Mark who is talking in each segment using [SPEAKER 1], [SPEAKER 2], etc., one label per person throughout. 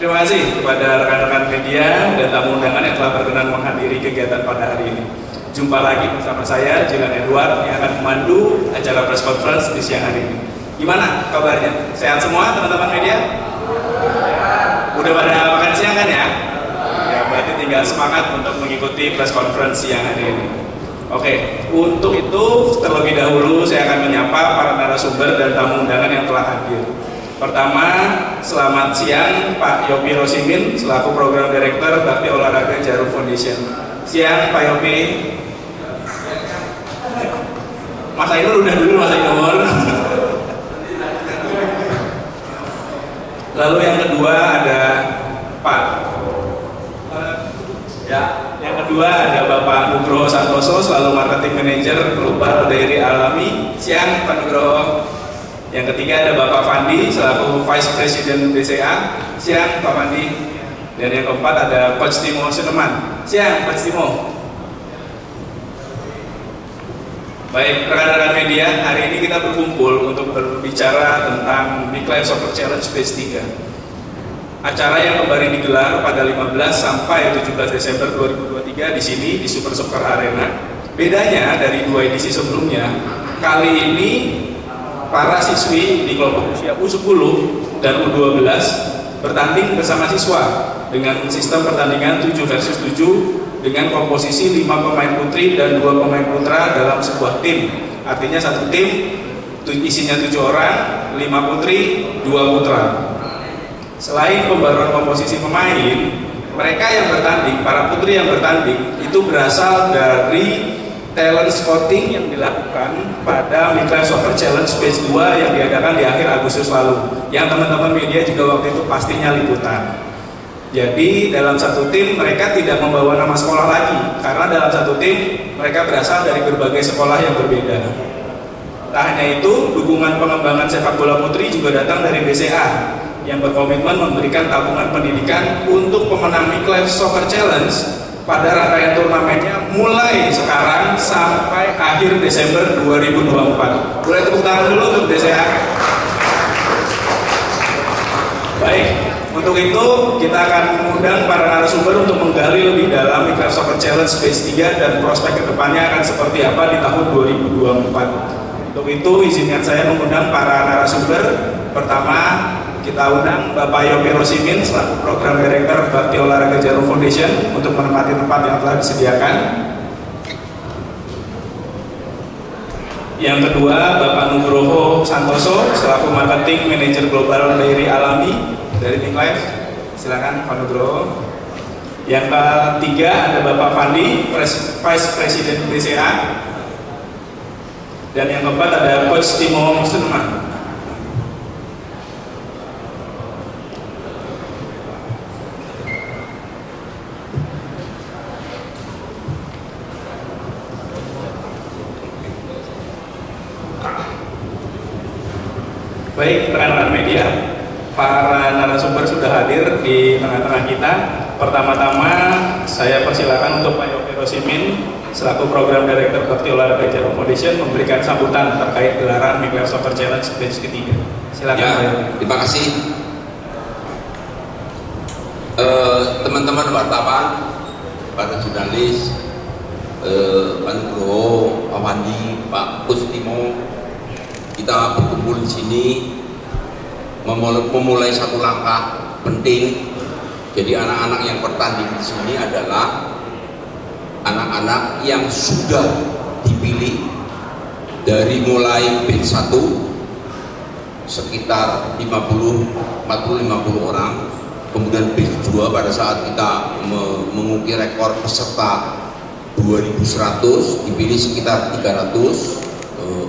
[SPEAKER 1] Terima kasih kepada rekan-rekan media dan tamu undangan yang telah berkenan menghadiri kegiatan pada hari ini. Jumpa lagi bersama saya, Jilan Edward, yang akan memandu acara press conference di siang hari ini. Gimana kabarnya? Sehat semua teman-teman media? Udah pada makan siang kan ya? Ya, berarti tinggal semangat untuk mengikuti press conference siang hari ini. Oke, untuk itu terlebih dahulu saya akan menyapa para narasumber dan tamu undangan yang telah hadir. Pertama, selamat siang Pak Yopi Rosimin selaku Program Direktur Bakti Olahraga Jarum Foundation. Siang Pak Yopi. Mas Ainur udah dulu Mas Ainur. Lalu yang kedua ada Pak yang kedua ada Bapak Nugroho Santoso selalu Marketing Manager Global Dairy Alami. Siang Pak Nugroho. Yang ketiga ada Bapak Fandi selaku Vice President BCA. Siang Pak Fandi. Dan yang keempat ada Coach Timo Suleman. Siang Coach Timo. Baik, rekan-rekan media, hari ini kita berkumpul untuk berbicara tentang Big Live Soccer Challenge Phase 3. Acara yang kembali digelar pada 15 sampai 17 Desember 2023 di sini di Super Soccer Arena. Bedanya dari dua edisi sebelumnya, kali ini para siswi di kelompok usia U10 dan U12 bertanding bersama siswa dengan sistem pertandingan 7 versus 7 dengan komposisi 5 pemain putri dan 2 pemain putra dalam sebuah tim. Artinya satu tim isinya 7 orang, 5 putri, 2 putra. Selain pembaruan komposisi pemain, mereka yang bertanding, para putri yang bertanding itu berasal dari talent scouting yang dilakukan pada Big Live Soccer Challenge Phase 2 yang diadakan di akhir Agustus lalu, yang teman-teman media juga waktu itu pastinya liputan. Jadi dalam satu tim mereka tidak membawa nama sekolah lagi, karena dalam satu tim mereka berasal dari berbagai sekolah yang berbeda. Tak hanya itu, dukungan pengembangan sepak bola putri juga datang dari BCA yang berkomitmen memberikan tabungan pendidikan untuk pemenang Big Live Soccer Challenge pada rangkaian turnamennya mulai sekarang sampai akhir Desember 2024. Boleh tepuk tangan dulu untuk BCA. Baik, untuk itu kita akan mengundang para narasumber untuk menggali lebih dalam Big Live Soccer Challenge Phase 3 dan prospek kedepannya akan seperti apa di tahun 2024. Untuk itu izinkan saya mengundang para narasumber. Pertama, kita undang Bapak Yopi Rosimin selaku Program Direktur Bakti Olahraga Jarum Foundation untuk menempati tempat yang telah disediakan. Yang kedua, Bapak Nugroho Santoso selaku Marketing Manager Global Dairy Alami dari Big Live. Silakan Pak Nugroho. Yang ketiga ada Bapak Fandi, Vice President BCA. Dan yang keempat ada Coach Timo Suleman. Baik, rekan-rekan media, para narasumber sudah hadir di tengah-tengah kita. Pertama-tama saya persilakan untuk Pak Yopi Rosimin selaku Program Direktur Bakti Olahraga Jarum Foundation memberikan sambutan terkait gelaran Big Live Soccer Challenge Phase ketiga. Silakan
[SPEAKER 2] ya,
[SPEAKER 1] Pak Yopi.
[SPEAKER 2] Terima kasih teman-teman wartawan, para jurnalis, Pak Nugroho, Pak Wandi, Pak Kustimo. Kita berkumpul di sini memulai satu langkah penting. Jadi anak-anak yang bertanding di sini adalah anak-anak yang sudah dipilih dari mulai batch 1 sekitar 40-50 orang, kemudian batch 2 pada saat kita mengukir rekor peserta 2100 dipilih sekitar 300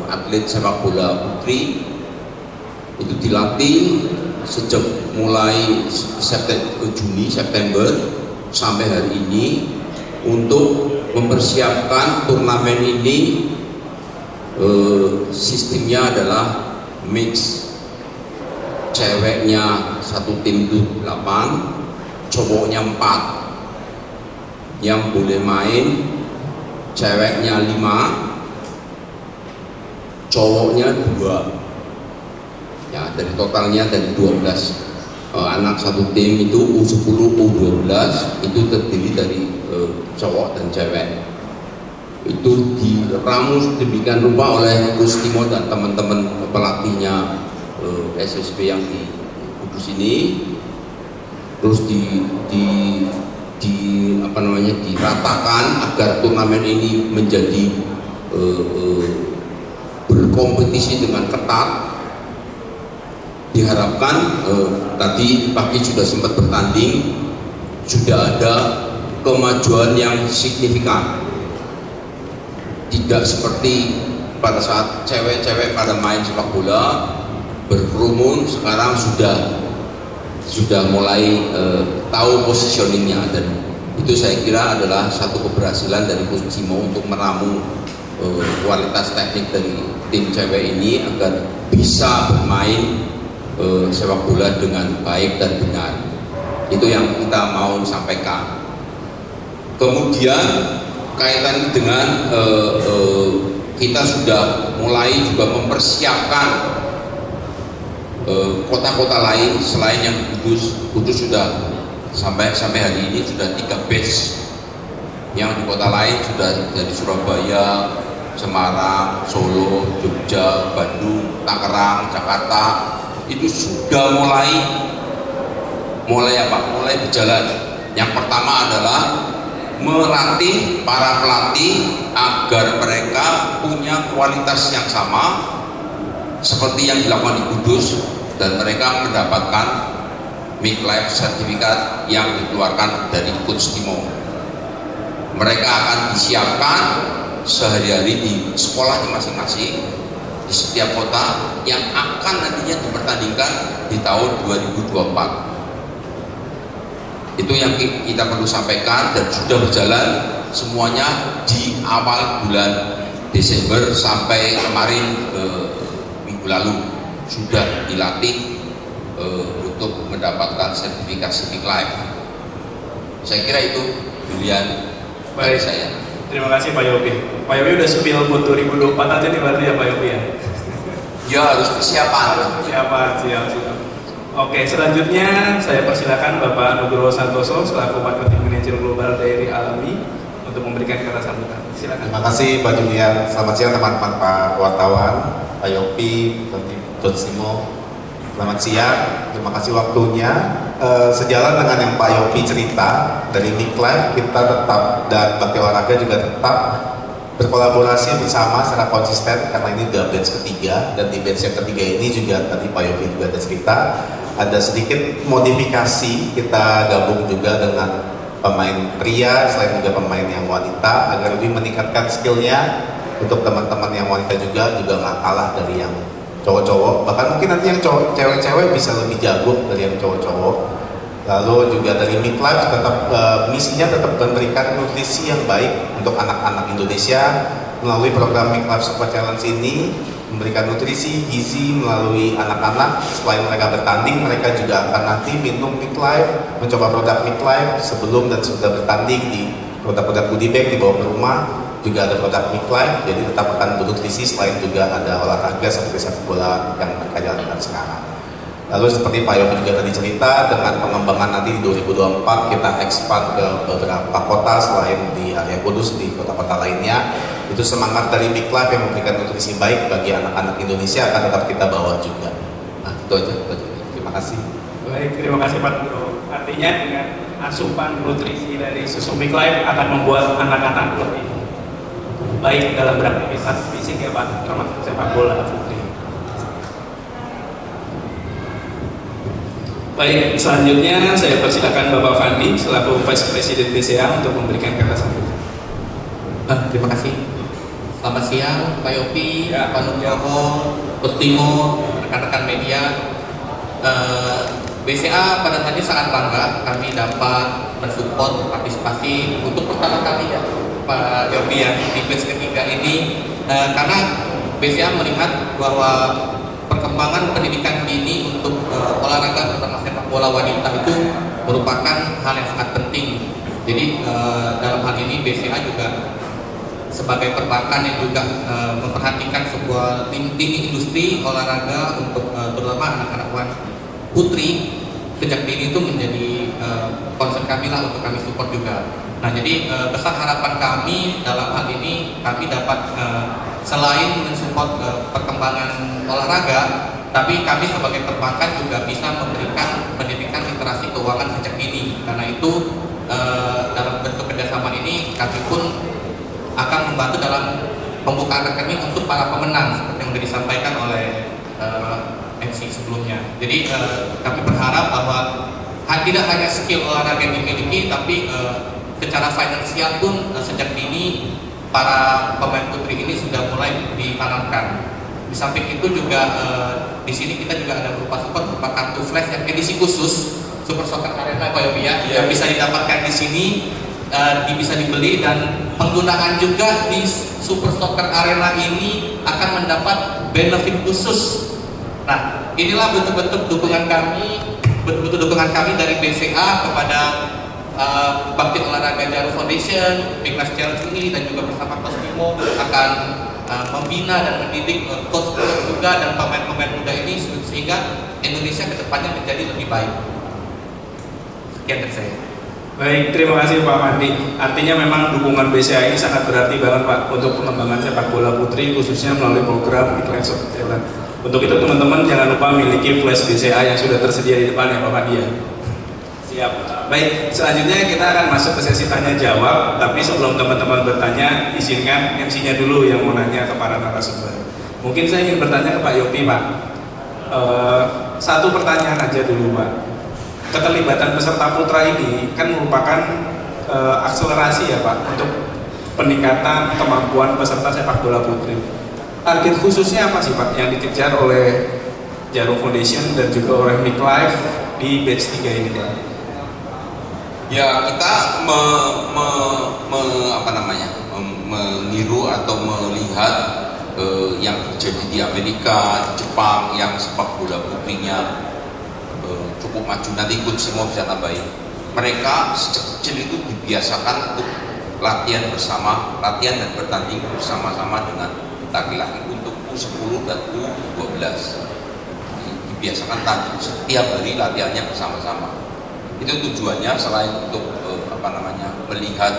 [SPEAKER 2] atlet sepak bola putri. Itu dilatih sejak mulai Juni September sampai hari ini untuk mempersiapkan turnamen ini. Sistemnya adalah mix, ceweknya satu tim itu 8, cowoknya 4 yang boleh main, ceweknya 5, cowoknya 2. Ya, dari totalnya dari 12 anak satu tim itu U10, U12 itu terdiri dari cowok dan cewek. Itu diramu demikian rupa oleh Coach Timo dan teman-teman pelatihnya SSB yang di Kudus ini. Terus diratakan agar turnamen ini menjadi berkompetisi dengan ketat. Diharapkan tadi pagi sudah sempat bertanding, sudah ada kemajuan yang signifikan. Tidak seperti pada saat cewek-cewek pada main sepak bola berkerumun, sekarang sudah mulai tahu positioningnya, dan itu saya kira adalah satu keberhasilan dari Coach Timo untuk meramu kualitas teknik dari tim cewek ini agar bisa bermain sepak bola dengan baik dan benar. Itu yang kita mau sampaikan. Kemudian kaitan dengan kita sudah mulai juga mempersiapkan kota-kota lain selain yang Kudus. Kudus sudah sampai hari ini sudah 3 batch. Yang di kota lain sudah dari Surabaya, Semarang, Solo, Jogja, Bandung, Tangerang, Jakarta. Itu sudah mulai berjalan. Yang pertama adalah melatih para pelatih agar mereka punya kualitas yang sama seperti yang dilakukan di Kudus, dan mereka mendapatkan midlife sertifikat yang dikeluarkan dari Coach Timo. Mereka akan disiapkan sehari-hari di sekolahnya masing-masing di setiap kota yang akan nantinya dipertandingkan di tahun 2024. Itu yang kita perlu sampaikan, dan sudah berjalan semuanya di awal bulan Desember sampai kemarin minggu lalu sudah dilatih untuk mendapatkan sertifikasi midlife. Saya kira itu Julian dari saya.
[SPEAKER 1] Terima kasih Pak Yopi. Pak Yopi udah spill buat 2024 aja nih berarti ya Pak Yopi ya?
[SPEAKER 2] Ya harus persiapan.
[SPEAKER 1] Siap. Oke, selanjutnya saya persilakan Bapak Nugroho Santoso selaku Marketing Manager Global Dairy Alami untuk memberikan kata sambutan. Silakan.
[SPEAKER 3] Terima kasih Pak Julian. Selamat siang teman-teman Pak wartawan, Pak Yopi, Coach Timo. Selamat siang. Terima kasih waktunya. Sejalan dengan yang Pak Yopi cerita, dari Midlife kita tetap, dan Bakti Olahraga juga tetap berkolaborasi bersama secara konsisten, karena ini udah batch ketiga, dan di batch yang ketiga ini juga tadi Pak Yopi juga ada cerita, ada sedikit modifikasi, kita gabung juga dengan pemain pria selain juga pemain yang wanita agar lebih meningkatkan skillnya untuk teman-teman yang wanita juga nggak kalah dari yang cowok-cowok, bahkan mungkin nanti yang cewek-cewek bisa lebih jago dari yang cowok-cowok. Lalu juga dari Midlife tetap misinya tetap memberikan nutrisi yang baik untuk anak-anak Indonesia melalui program Midlife Super Challenge ini, memberikan nutrisi gizi melalui anak-anak. Selain mereka bertanding, mereka juga akan nanti minum Midlife, mencoba produk Midlife sebelum dan sudah bertanding di produk-produk goodie bag dibawa ke rumah. Juga ada produk Midlife, jadi tetap akan bernutrisi. Selain juga ada olahraga seperti sepak bola yang mereka jalankan sekarang. Lalu seperti Pak Yopi juga tadi cerita, dengan pengembangan nanti di 2024 kita expand ke beberapa kota selain di area Kudus, di kota-kota lainnya. Itu semangat dari Midlife yang memberikan nutrisi baik bagi anak-anak Indonesia akan tetap kita bawa juga. Nah itu aja. Terima kasih.
[SPEAKER 1] Baik, terima kasih Pak Nugroho. Artinya dengan asupan nutrisi dari susu Midlife akan membuat anak-anak lebih baik dalam beraktivitas fisik ya Pak, termasuk sepak bola putri. Baik, selanjutnya saya persilakan Bapak Fandi selaku Vice President BCA untuk memberikan kata sambutan.
[SPEAKER 4] Terima kasih. Selamat siang Pak Yopi, Pak Nugroho, Coach Timo, rekan-rekan media. BCA pada saat ini sangat bangga kami dapat mensupport partisipasi untuk pertama kali ya Pak Yopi ya di batch ketiga ini, karena BCA melihat bahwa perkembangan pendidikan dini untuk olahraga terutama sepak bola wanita itu merupakan hal yang sangat penting. Jadi dalam hal ini BCA juga sebagai perbankan yang juga memperhatikan sebuah lini industri olahraga untuk terutama anak-anak putri, sejak dini itu menjadi concern kami lah, untuk kami support juga. Nah, jadi besar harapan kami dalam hal ini kami dapat selain mensupport perkembangan olahraga, tapi kami sebagai perbankan juga bisa memberikan pendidikan literasi keuangan sejak dini. Karena itu dalam bentuk kerjasama ini kami pun akan membantu dalam pembukaan rekening untuk para pemenang seperti yang sudah disampaikan oleh MC sebelumnya. Jadi kami berharap bahwa tidak hanya skill olahraga yang dimiliki, tapi secara finansial pun sejak dini para pemain putri ini sudah mulai ditanamkan. Di samping itu juga di sini kita juga ada berupa support berupa kartu flash yang edisi khusus Super Soccer Arena Pak Yopi ya, yang bisa didapatkan di sini, bisa dibeli, dan penggunaan juga di Super Soccer Arena ini akan mendapat benefit khusus. Nah, inilah bentuk-bentuk dukungan kami, dari BCA kepada Bakti Olahraga Jarum Foundation, Big Class Challenge ini, dan juga bersama Coach Timo akan membina dan mendidik coach juga dan pemain-pemain muda ini sehingga Indonesia kedepannya menjadi lebih baik. Sekian dari saya.
[SPEAKER 1] Baik, terima kasih Pak Mandi. Artinya memang dukungan BCA ini sangat berarti banget Pak untuk pengembangan sepak bola putri, khususnya melalui program Big Class Challenge. Untuk itu teman-teman jangan lupa miliki flash BCA yang sudah tersedia di depan ya Pak Mandi ya. Siap. Baik, selanjutnya kita akan masuk ke sesi tanya jawab. Tapi sebelum teman-teman bertanya, izinkan MC-nya dulu yang mau nanya ke para narasumber. Mungkin saya ingin bertanya ke Pak Yopi Pak. Satu pertanyaan aja dulu Pak. Keterlibatan peserta putra ini kan merupakan akselerasi ya Pak untuk peningkatan kemampuan peserta sepak bola putri. Target khususnya apa sih Pak yang dikejar oleh Jarum Foundation dan juga oleh Mick Life di batch 3 ini Pak?
[SPEAKER 2] Ya, kita meniru atau melihat yang terjadi di Amerika, di Jepang, yang sepak bola putrinya cukup maju. Nanti ikut semua bisa nambahin. Mereka sejak kecil itu dibiasakan untuk latihan bersama, latihan dan bertanding bersama-sama dengan laki-laki untuk U10 dan U12. Dibiasakan tanding setiap hari, latihannya bersama-sama. Itu tujuannya selain untuk melihat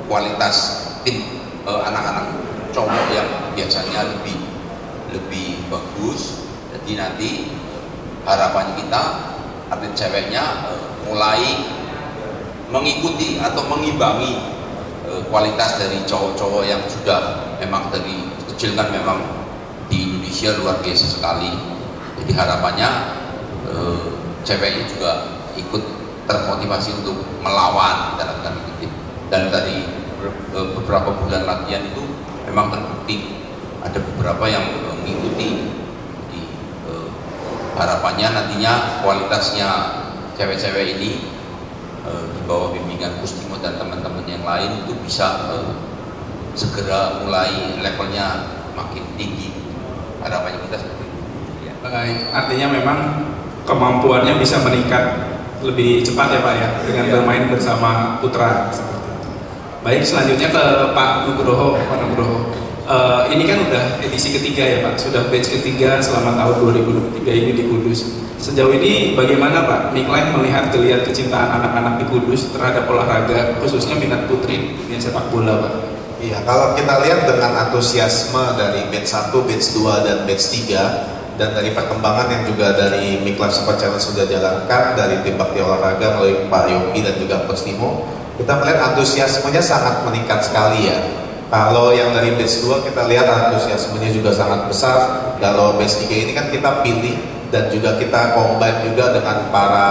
[SPEAKER 2] kualitas tim anak-anak cowok yang biasanya lebih bagus. Jadi nanti harapan kita atlet ceweknya mulai mengikuti atau mengimbangi kualitas dari cowok-cowok yang sudah memang dari kecil kan memang di Indonesia luar biasa sekali. Jadi harapannya ceweknya juga ikut termotivasi untuk melawan dalam tanda kutip. Dan dari beberapa bulan latihan itu memang terbukti ada beberapa yang mengikuti. Jadi harapannya nantinya kualitasnya cewek-cewek ini di bawah bimbingan Coach Timo dan teman-teman yang lain itu bisa segera mulai levelnya makin tinggi. Harapannya kita seperti itu.
[SPEAKER 1] Ya. Baik, artinya memang kemampuannya bisa meningkat lebih cepat ya Pak ya dengan bermain bersama putra seperti itu. Baik, selanjutnya ke Pak Nugroho. Pak Nugroho, ini kan udah edisi ketiga ya Pak, sudah batch ketiga selama tahun 2023 ini di Kudus. Sejauh ini bagaimana Pak Mick Life melihat geliat kecintaan anak-anak di Kudus terhadap olahraga, khususnya minat putri dunia sepak bola Pak?
[SPEAKER 3] Iya, kalau kita lihat dengan antusiasme dari batch 1, batch 2, dan batch 3, dan dari perkembangan yang juga dari Mick Life Super Challenge sudah jalankan dari tim bakti olahraga melalui Pak Yopi dan juga Coach Timo, kita melihat antusiasmenya sangat meningkat sekali ya. Kalau yang dari batch 2 kita lihat antusiasmenya juga sangat besar. Kalau batch 3 ini kan kita pilih dan juga kita combine juga dengan para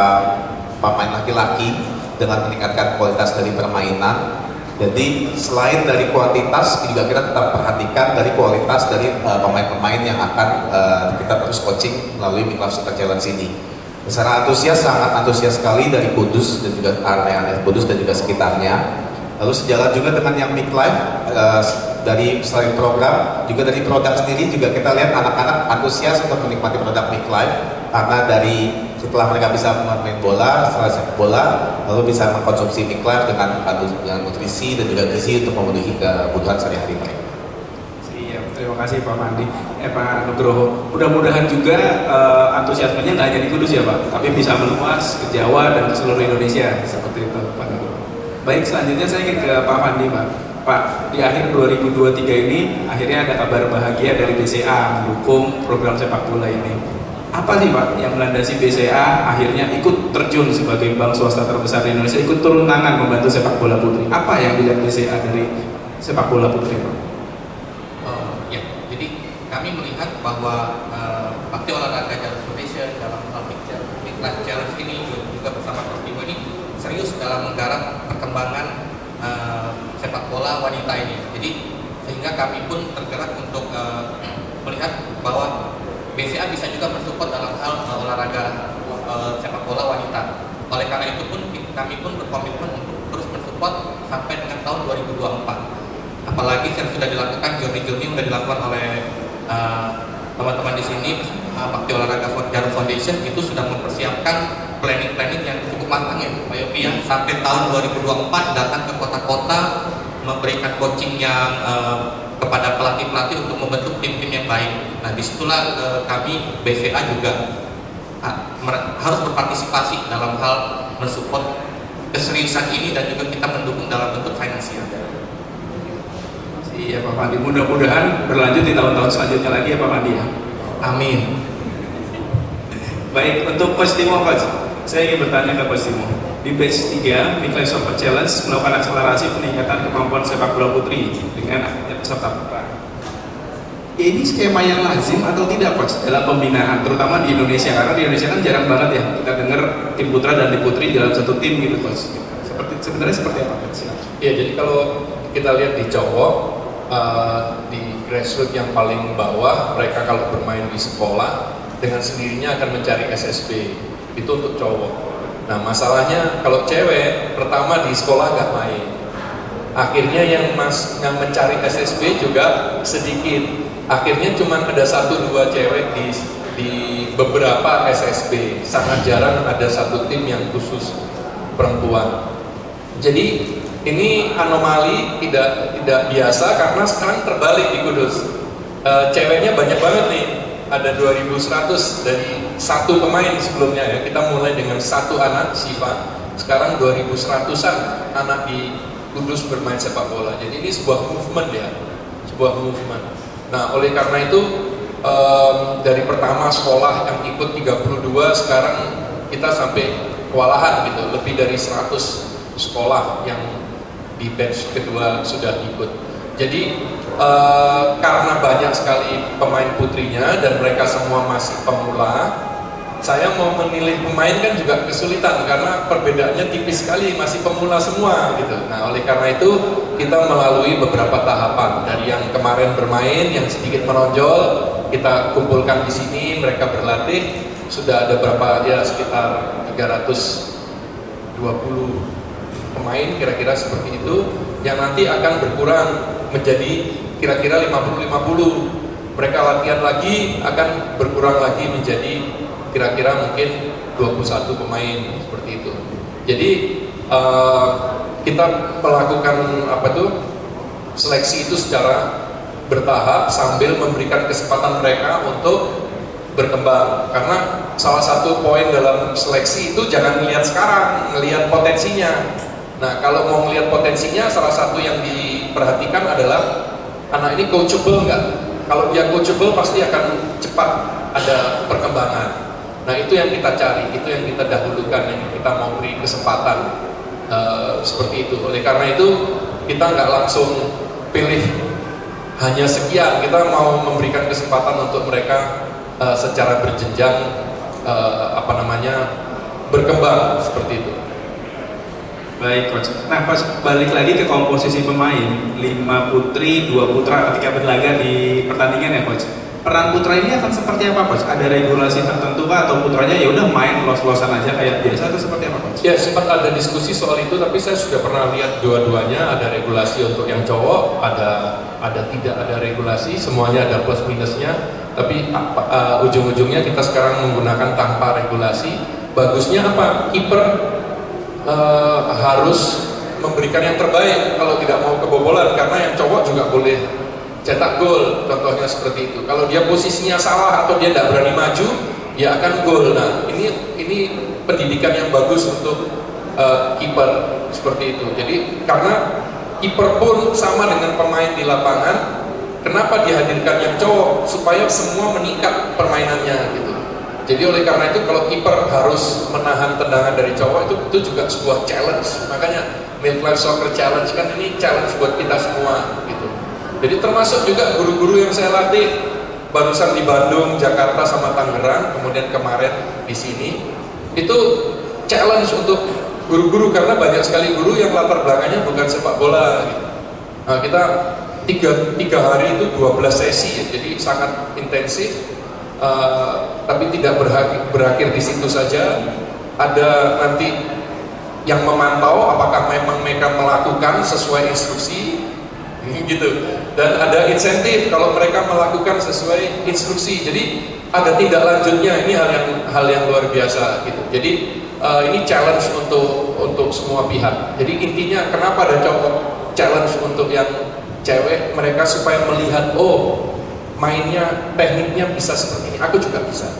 [SPEAKER 3] pemain laki-laki dengan meningkatkan kualitas dari permainan. Jadi selain dari kuantitas juga kita tetap perhatikan dari kualitas dari pemain-pemain yang akan kita terus coaching melalui Mick Life Super Challenge ini. Secara antusias, sangat antusias sekali dari Kudus dan juga area Kudus dan juga sekitarnya. Lalu sejalan juga dengan yang Mick Life, dari selain program, juga dari produk sendiri juga kita lihat anak-anak antusias untuk menikmati produk Mick Life karena dari setelah mereka bisa bermain bola, setelah sepak bola, lalu bisa mengkonsumsi Mick Life dengan nutrisi dan juga gizi untuk memenuhi kebutuhan sehari-hari mereka.
[SPEAKER 1] Siap, terima kasih Pak Mandi, Pak Nugroho. Mudah-mudahan juga antusiasmenya nggak hanya di Kudus ya Pak, tapi bisa meluas ke Jawa dan ke seluruh Indonesia seperti itu Pak Nugroho. Baik, selanjutnya saya ingin ke Pak Mandi Pak. Pak, di akhir 2023 ini akhirnya ada kabar bahagia dari BCA mendukung program sepak bola ini. Apa sih Pak yang melandasi BCA akhirnya ikut terjun sebagai bank swasta terbesar di Indonesia, ikut turun tangan membantu sepak bola putri? Apa yang dilihat BCA dari sepak bola putri Pak?
[SPEAKER 4] Ya, jadi kami melihat bahwa Bakti Olahraga Jarum Foundation dalam hal Big Life Challenge ini juga bersama Coach Timo ini serius dalam menggarap perkembangan sepak bola wanita ini. Jadi sehingga kami pun tergerak untuk melihat bahwa BCA bisa juga mensupport dalam hal olahraga sepak bola wanita. Oleh karena itu pun kami pun berkomitmen untuk terus mensupport sampai dengan tahun 2024. Apalagi yang sudah dilakukan journey-journey yang sudah dilakukan oleh teman-teman di sini, Bakti Olahraga Jarum Foundation itu sudah mempersiapkan planning yang cukup matang ya Pak Yopi ya. Sampai tahun 2024 datang ke kota-kota memberikan coaching yang kepada pelatih-pelatih untuk membentuk tim-tim yang baik. Nah disitulah kami BCA juga harus berpartisipasi dalam hal mensupport keseriusan ini dan juga kita mendukung dalam bentuk finansial.
[SPEAKER 1] Iya Pak Mandi, mudah-mudahan berlanjut di tahun-tahun selanjutnya lagi ya Pak Mandi ya.
[SPEAKER 4] Amin.
[SPEAKER 1] Baik, untuk Coach Timo Coach, saya ingin bertanya ke Coach Timo. Di batch 3, Big Life Soccer Challenge melakukan akselerasi peningkatan kemampuan sepak bola putri dengan peserta putra. Ini skema yang lazim atau tidak Coach dalam pembinaan, terutama di Indonesia, karena di Indonesia kan jarang banget ya kita dengar tim putra dan tim putri dalam satu tim gitu Coach. Sebenarnya seperti apa Coach?
[SPEAKER 5] Ya, jadi kalau kita lihat di cowok, di grassroots yang paling bawah, mereka kalau bermain di sekolah dengan sendirinya akan mencari SSB, itu untuk cowok. Nah masalahnya kalau cewek pertama di sekolah nggak main, akhirnya yang mencari SSB juga sedikit, akhirnya cuma ada 1-2 cewek di beberapa SSB, sangat jarang ada satu tim yang khusus perempuan. Jadi ini anomali tidak biasa karena sekarang terbalik di Kudus, ceweknya banyak banget nih. Ada 2.100 dari satu pemain sebelumnya ya. Kita mulai dengan satu anak Siva, sekarang 2.100-an anak di Kudus bermain sepak bola. Jadi ini sebuah movement ya, sebuah movement. Nah oleh karena itu dari pertama sekolah yang ikut 32, sekarang kita sampai kewalahan gitu, lebih dari 100 sekolah yang di batch kedua sudah ikut. Jadi karena banyak sekali pemain putrinya dan mereka semua masih pemula, saya mau menilai pemain kan juga kesulitan karena perbedaannya tipis sekali, masih pemula semua gitu. Nah oleh karena itu kita melalui beberapa tahapan, dari yang kemarin bermain yang sedikit menonjol kita kumpulkan di sini, mereka berlatih, sudah ada berapa ya, sekitar 320 pemain kira-kira seperti itu, yang nanti akan berkurang menjadi kira-kira 50-50. Mereka latihan lagi akan berkurang lagi menjadi kira-kira mungkin 21 pemain seperti itu. Jadi kita melakukan seleksi itu secara bertahap sambil memberikan kesempatan mereka untuk berkembang. Karena salah satu poin dalam seleksi itu jangan melihat sekarang, melihat potensinya. Nah kalau mau melihat potensinya, salah satu yang diperhatikan adalah anak ini coachable nggak? Kalau dia coachable pasti akan cepat ada perkembangan. Nah itu yang kita cari, itu yang kita dahulukan, yang kita mau beri kesempatan seperti itu. Oleh karena itu kita nggak langsung pilih hanya sekian, kita mau memberikan kesempatan untuk mereka secara berjenjang berkembang seperti itu.
[SPEAKER 1] Baik Coach. Nah Coach, balik lagi ke komposisi pemain 5 putri, 2 putra ketika berlaga di pertandingan ya Coach. Peran putra ini akan seperti apa Coach? Ada regulasi tertentu kah atau putranya ya udah main los-losan aja kayak biasa atau seperti apa Coach?
[SPEAKER 5] Ya sempat ada diskusi soal itu, tapi saya sudah pernah lihat dua-duanya, ada regulasi untuk yang cowok, ada tidak ada regulasi, semuanya ada plus minusnya. Tapi ujung-ujungnya kita sekarang menggunakan tanpa regulasi. Bagusnya apa? Kiper harus memberikan yang terbaik kalau tidak mau kebobolan, karena yang cowok juga boleh cetak gol, contohnya seperti itu. Kalau dia posisinya salah atau dia tidak berani maju, dia akan gol. Nah, ini pendidikan yang bagus untuk kiper seperti itu. Jadi karena kiper pun sama dengan pemain di lapangan, kenapa dihadirkan yang cowok? Supaya semua meningkat permainannya gitu. Jadi oleh karena itu kalau kiper harus menahan tendangan dari cowok itu juga sebuah challenge. Makanya Midlife Soccer Challenge kan ini challenge buat kita semua gitu. Jadi termasuk juga guru-guru yang saya latih barusan di Bandung, Jakarta sama Tangerang, kemudian kemarin di sini itu challenge untuk guru-guru karena banyak sekali guru yang latar belakangnya bukan sepak bola gitu. Nah, kita tiga hari itu 12 sesi ya, jadi sangat intensif. Tapi tidak berakhir di situ saja. Ada nanti yang memantau apakah memang mereka melakukan sesuai instruksi gitu, dan ada insentif kalau mereka melakukan sesuai instruksi. Jadi ada tindak lanjutnya. Ini hal yang luar biasa gitu. Jadi ini challenge untuk semua pihak. Jadi intinya kenapa ada challenge untuk yang cewek, mereka supaya melihat mainnya, tekniknya bisa seperti ini, aku juga bisa.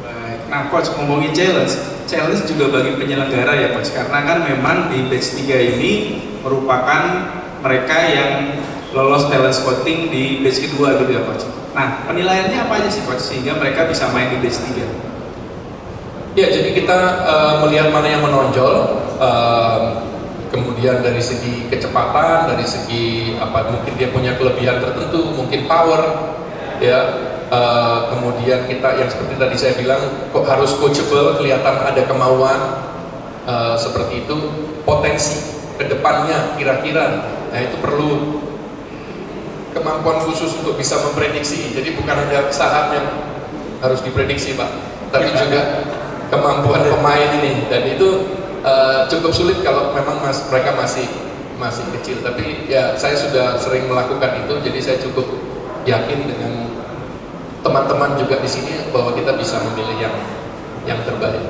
[SPEAKER 1] Baik. Nah coach, ngomongin challenge juga bagi penyelenggara ya coach, karena kan memang di batch 3 ini merupakan mereka yang lolos talent scouting di batch kedua gitu ya coach. Nah penilaiannya apa aja sih coach sehingga mereka bisa main di batch 3?
[SPEAKER 5] Ya, jadi kita melihat mana yang menonjol, kemudian dari segi kecepatan, dari segi mungkin dia punya kelebihan tertentu, mungkin power, ya. Kemudian kita yang seperti tadi saya bilang, kok harus coachable, kelihatan ada kemauan, seperti itu, potensi kedepannya kira-kira. Nah itu perlu kemampuan khusus untuk bisa memprediksi. Jadi bukan hanya saham yang harus diprediksi Pak, tapi juga kemampuan pemain ini, dan itu cukup sulit kalau memang mereka masih kecil. Tapi ya saya sudah sering melakukan itu, jadi saya cukup yakin dengan teman-teman juga di sini bahwa kita bisa memilih yang terbaik.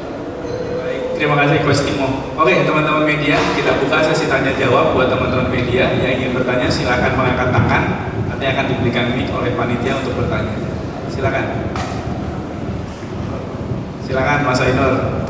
[SPEAKER 1] Baik, terima kasih Coach Timo. Oke teman-teman media, kita buka sesi tanya jawab buat teman-teman media yang ingin bertanya. Silakan mengangkat tangan, nanti akan diberikan mic oleh panitia untuk bertanya. Silakan Mas Ainur.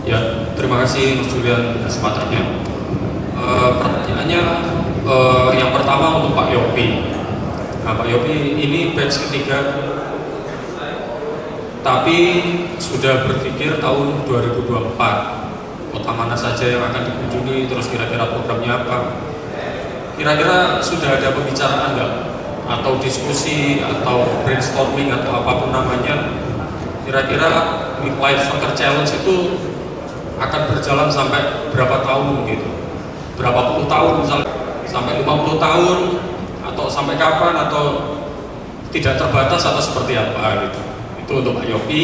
[SPEAKER 6] Ya, terima kasih Mas Julian kesempatannya. Pertanyaannya yang pertama untuk Pak Yopi. Nah, Pak Yopi ini batch ketiga, tapi sudah berpikir tahun 2024 kota mana saja yang akan dikunjungi, terus kira-kira programnya apa. Kira-kira sudah ada pembicaraan nggak? Atau diskusi, atau brainstorming, atau apapun namanya. Kira-kira Midlife Soccer Challenge itu akan berjalan sampai berapa tahun gitu, berapa puluh tahun misalnya, sampai 50 tahun, atau sampai kapan, atau tidak terbatas, atau seperti apa gitu. Itu untuk Pak Yopi.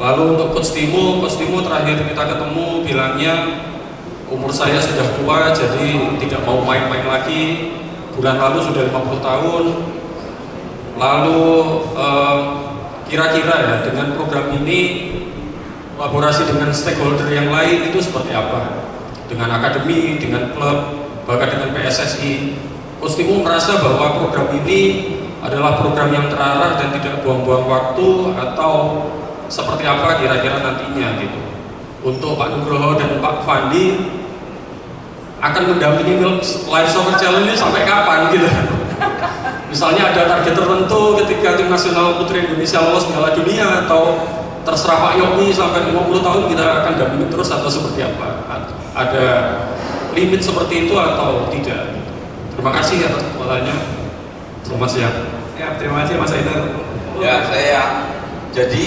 [SPEAKER 6] Lalu untuk Coach Timo terakhir kita ketemu bilangnya umur saya sudah tua jadi tidak mau main-main lagi. Bulan lalu sudah 50 tahun. Lalu kira-kira ya dengan program ini kolaborasi dengan stakeholder yang lain itu seperti apa? Dengan akademi, dengan klub, bahkan dengan PSSI. Coach Timo merasa bahwa program ini adalah program yang terarah dan tidak buang-buang waktu, atau seperti apa kira-kira nantinya gitu. Untuk Pak Nugroho dan Pak Fandi akan mendampingi Midlife Soccer Challenge ini sampai kapan gitu? Misalnya ada target tertentu ketika tim nasional putri Indonesia lolos Piala Dunia, atau terserah Pak Yopi sampai 50 tahun kita akan dampingi terus, atau seperti apa? Ada limit seperti itu atau tidak? Terima kasih atas pertanyaannya. Selamat siang.
[SPEAKER 1] Ya, terima kasih Mas Ainur.
[SPEAKER 2] Ya, jadi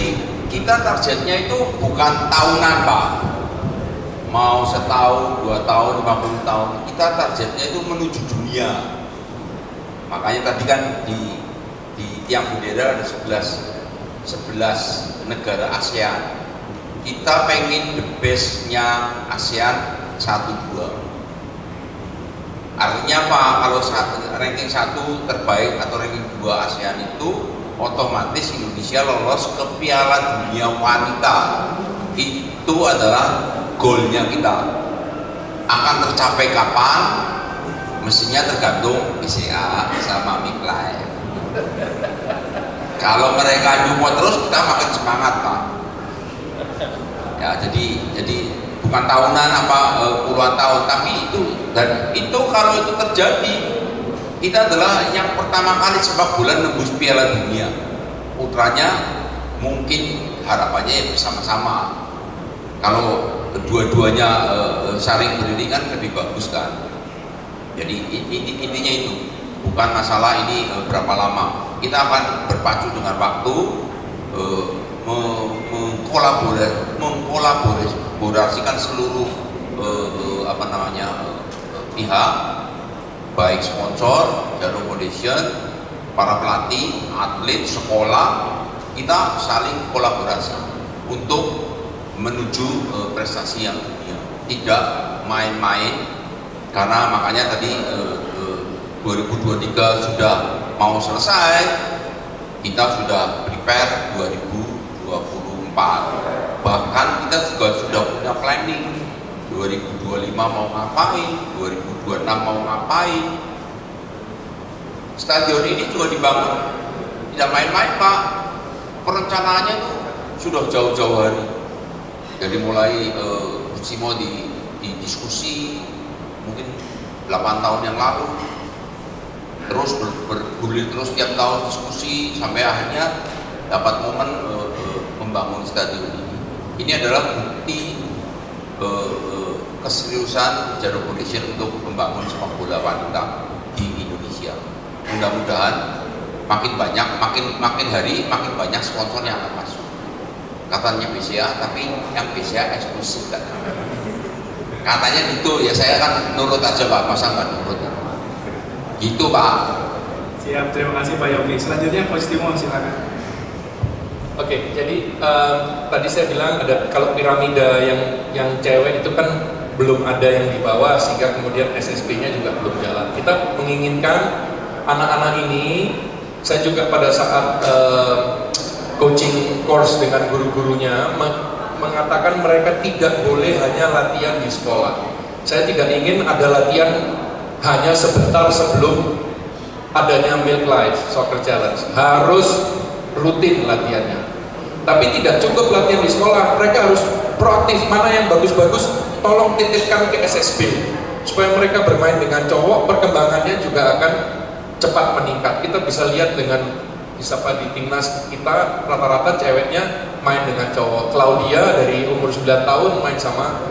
[SPEAKER 2] kita targetnya itu bukan tahunan Pak, mau setahun, 2 tahun, 50 tahun. Kita targetnya itu menuju dunia. Makanya tadi kan di tiang bendera ada 11 negara ASEAN. Kita pengen the best-nya ASEAN 1-2. Artinya apa? Kalau ranking 1 terbaik atau ranking 2 ASEAN itu otomatis Indonesia lolos ke Piala Dunia Wanita. Itu adalah goalnya kita. Akan tercapai kapan? Mestinya tergantung BCA sama Miklai. Kalau mereka nyupport terus, kita makin semangat, Pak. Ya, jadi bukan tahunan apa puluhan tahun, tapi itu kalau itu terjadi, kita adalah yang pertama kali sepak bola nembus Piala Dunia. Putranya mungkin harapannya ya bersama-sama. Kalau kedua-duanya saling beriringan lebih bagus kan. Jadi intinya itu bukan masalah ini berapa lama. Kita akan berpacu dengan waktu, mengkolaborasikan seluruh pihak, baik sponsor, Jarum Foundation, para pelatih, atlet, sekolah. Kita saling kolaborasi untuk menuju prestasi yang dunia. Tidak main-main, karena makanya tadi 2023 sudah mau selesai, kita sudah prepare 2024. Bahkan kita juga sudah punya planning 2025 mau ngapain, 2026 mau ngapain. Stadion ini juga dibangun tidak main-main, Pak. Perencanaannya tuh sudah jauh-jauh hari. Jadi mulai Simo di diskusi mungkin 8 tahun yang lalu, terus bergulir terus tiap tahun diskusi sampai akhirnya dapat momen membangun stadion ini. Ini adalah bukti keseriusan Jarum Foundation untuk membangun sepak bola wanita di Indonesia. Mudah-mudahan makin hari makin banyak sponsor yang akan masuk. Katanya BCA, tapi yang BCA eksklusif kan. Katanya gitu ya, saya kan nurut aja Pak, masa nggak nurut? Gitu Pak.
[SPEAKER 1] Siap, terima kasih Pak Yogi. Selanjutnya Coach Timo, silakan.
[SPEAKER 5] Oke, jadi tadi saya bilang ada kalau piramida yang cewek itu kan belum ada yang di bawah, sehingga kemudian SSB-nya juga belum jalan. Kita menginginkan anak-anak ini, saya juga pada saat coaching course dengan guru-gurunya mengatakan mereka tidak boleh hanya latihan di sekolah. Saya tidak ingin ada latihan hanya sebentar sebelum adanya Milk Life Soccer Challenge. Harus rutin latihannya. Tapi tidak cukup latihan di sekolah, mereka harus proaktif. Mana yang bagus-bagus, tolong titipkan ke SSB supaya mereka bermain dengan cowok, perkembangannya juga akan cepat meningkat. Kita bisa lihat dengan di timnas kita rata-rata ceweknya main dengan cowok. Claudia dari umur 9 tahun main sama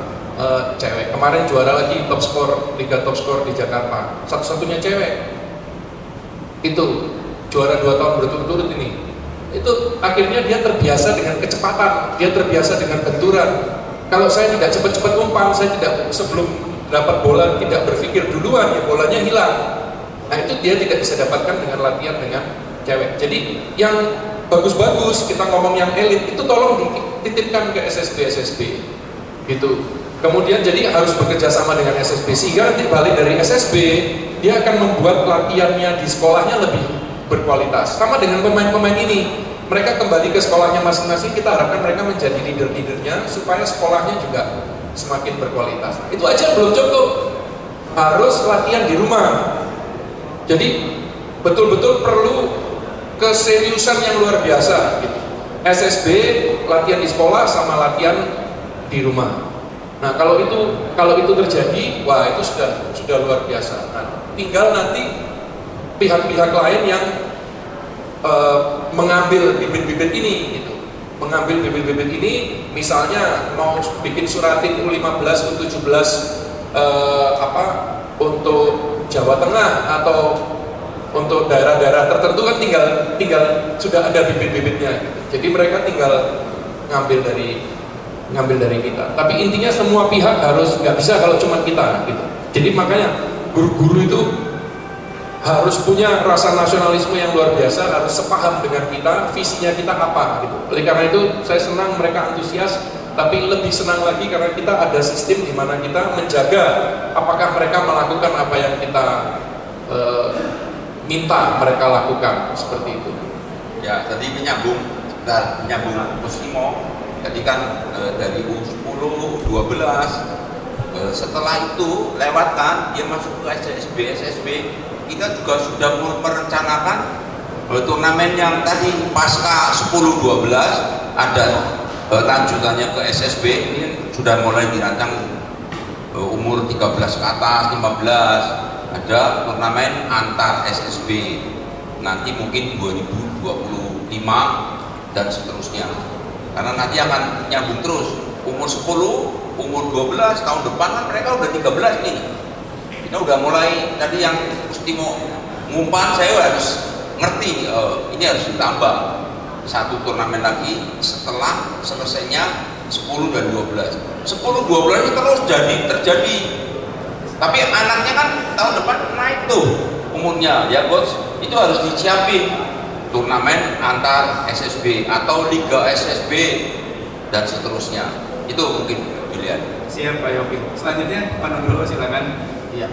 [SPEAKER 5] cewek. Kemarin juara lagi top skor, Liga Top Skor di Jakarta. Satu-satunya cewek. Itu juara 2 tahun berturut-turut ini. Itu akhirnya dia terbiasa dengan kecepatan, dia terbiasa dengan benturan. Kalau saya tidak cepat-cepat umpan, saya tidak sebelum dapat bola tidak berpikir duluan, ya bolanya hilang. Nah itu dia tidak bisa dapatkan dengan latihan dengan cewek. Jadi yang bagus-bagus, kita ngomong yang elit, itu tolong dititipkan ke SSB gitu. Kemudian jadi harus bekerja sama dengan SSB, sehingga nanti balik dari SSB dia akan membuat latihannya di sekolahnya lebih berkualitas. Sama dengan pemain-pemain ini, mereka kembali ke sekolahnya masing-masing, kita harapkan mereka menjadi leader-leadernya supaya sekolahnya juga semakin berkualitas. Nah, itu aja belum cukup, harus latihan di rumah. Jadi betul-betul perlu keseriusan yang luar biasa gitu. SSB latihan di sekolah sama latihan di rumah. Nah kalau itu terjadi, wah itu sudah luar biasa. Nah, tinggal nanti pihak-pihak lain yang mengambil bibit-bibit ini gitu. Mengambil bibit-bibit ini, misalnya mau bikin suratin U15, U17 untuk Jawa Tengah atau untuk daerah-daerah tertentu kan tinggal sudah ada bibit-bibitnya gitu. Jadi mereka tinggal ngambil dari kita. Tapi intinya semua pihak harus, nggak bisa kalau cuma kita gitu. Jadi makanya guru-guru itu harus punya rasa nasionalisme yang luar biasa, harus sepaham dengan kita, visinya kita apa gitu. Oleh karena itu saya senang mereka antusias, tapi lebih senang lagi karena kita ada sistem di mana kita menjaga apakah mereka melakukan apa yang kita minta mereka lakukan, seperti itu.
[SPEAKER 2] Ya, tadi menyambung Musimo, tadi kan dari U10, U12, setelah itu lewatkan dia masuk ke SSB, kita juga sudah merencanakan turnamen yang tadi pasca 10-12 ada lanjutannya ke SSB, ini sudah mulai dirancang umur 13 ke atas, 15, ada turnamen antar SSB nanti mungkin 2025 dan seterusnya, karena nanti akan nyambung terus umur 10, umur 12, tahun depan kan mereka udah 13 nih, kita udah mulai tadi yang mesti mau ngumpan, saya harus ngerti ini harus ditambah satu turnamen lagi setelah selesainya 10 dan 12 ini terus terjadi, tapi anaknya kan tahun depan naik tuh umurnya ya bos, itu harus disiapin turnamen antar SSB atau Liga SSB dan seterusnya, itu mungkin pilihan.
[SPEAKER 1] Siap Pak Yopi. Selanjutnya Pak Nugroho silakan.
[SPEAKER 3] Iya,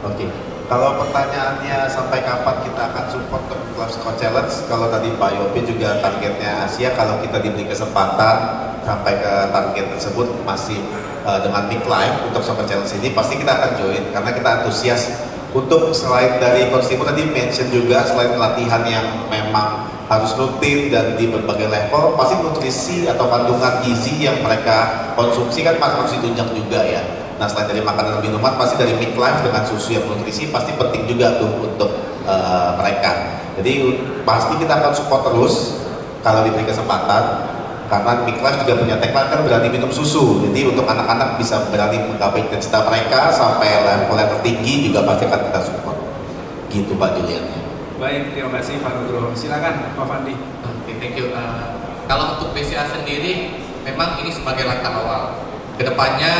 [SPEAKER 3] oke. Kalau pertanyaannya sampai kapan kita akan support ke Club Scout Challenge, kalau tadi Pak Yopi juga targetnya Asia, kalau kita diberi kesempatan sampai ke target tersebut masih dengan Big Live untuk Soccer Challenge ini, pasti kita akan join karena kita antusias untuk selain dari Coach Timo tadi mention juga, selain latihan yang memang harus rutin dan di berbagai level, pasti nutrisi atau kandungan gizi yang mereka konsumsi kan harus ditunjang juga ya. Nah, selain dari makanan dan minuman, pasti dari Big Life dengan susu yang nutrisi pasti penting juga tuh untuk mereka. Jadi pasti kita akan support terus kalau diberi kesempatan, karena Big Life juga punya tagline kan berani minum susu. Jadi untuk anak-anak bisa berani menggapai cita-cita mereka sampai level yang tertinggi juga pasti akan kita support. Gitu Pak Julian.
[SPEAKER 1] Baik, terima kasih Pak Nugroho. Silakan Pak Fandi.
[SPEAKER 4] Oke, thank you. Kalau untuk BCA sendiri, memang ini sebagai langkah awal. Kedepannya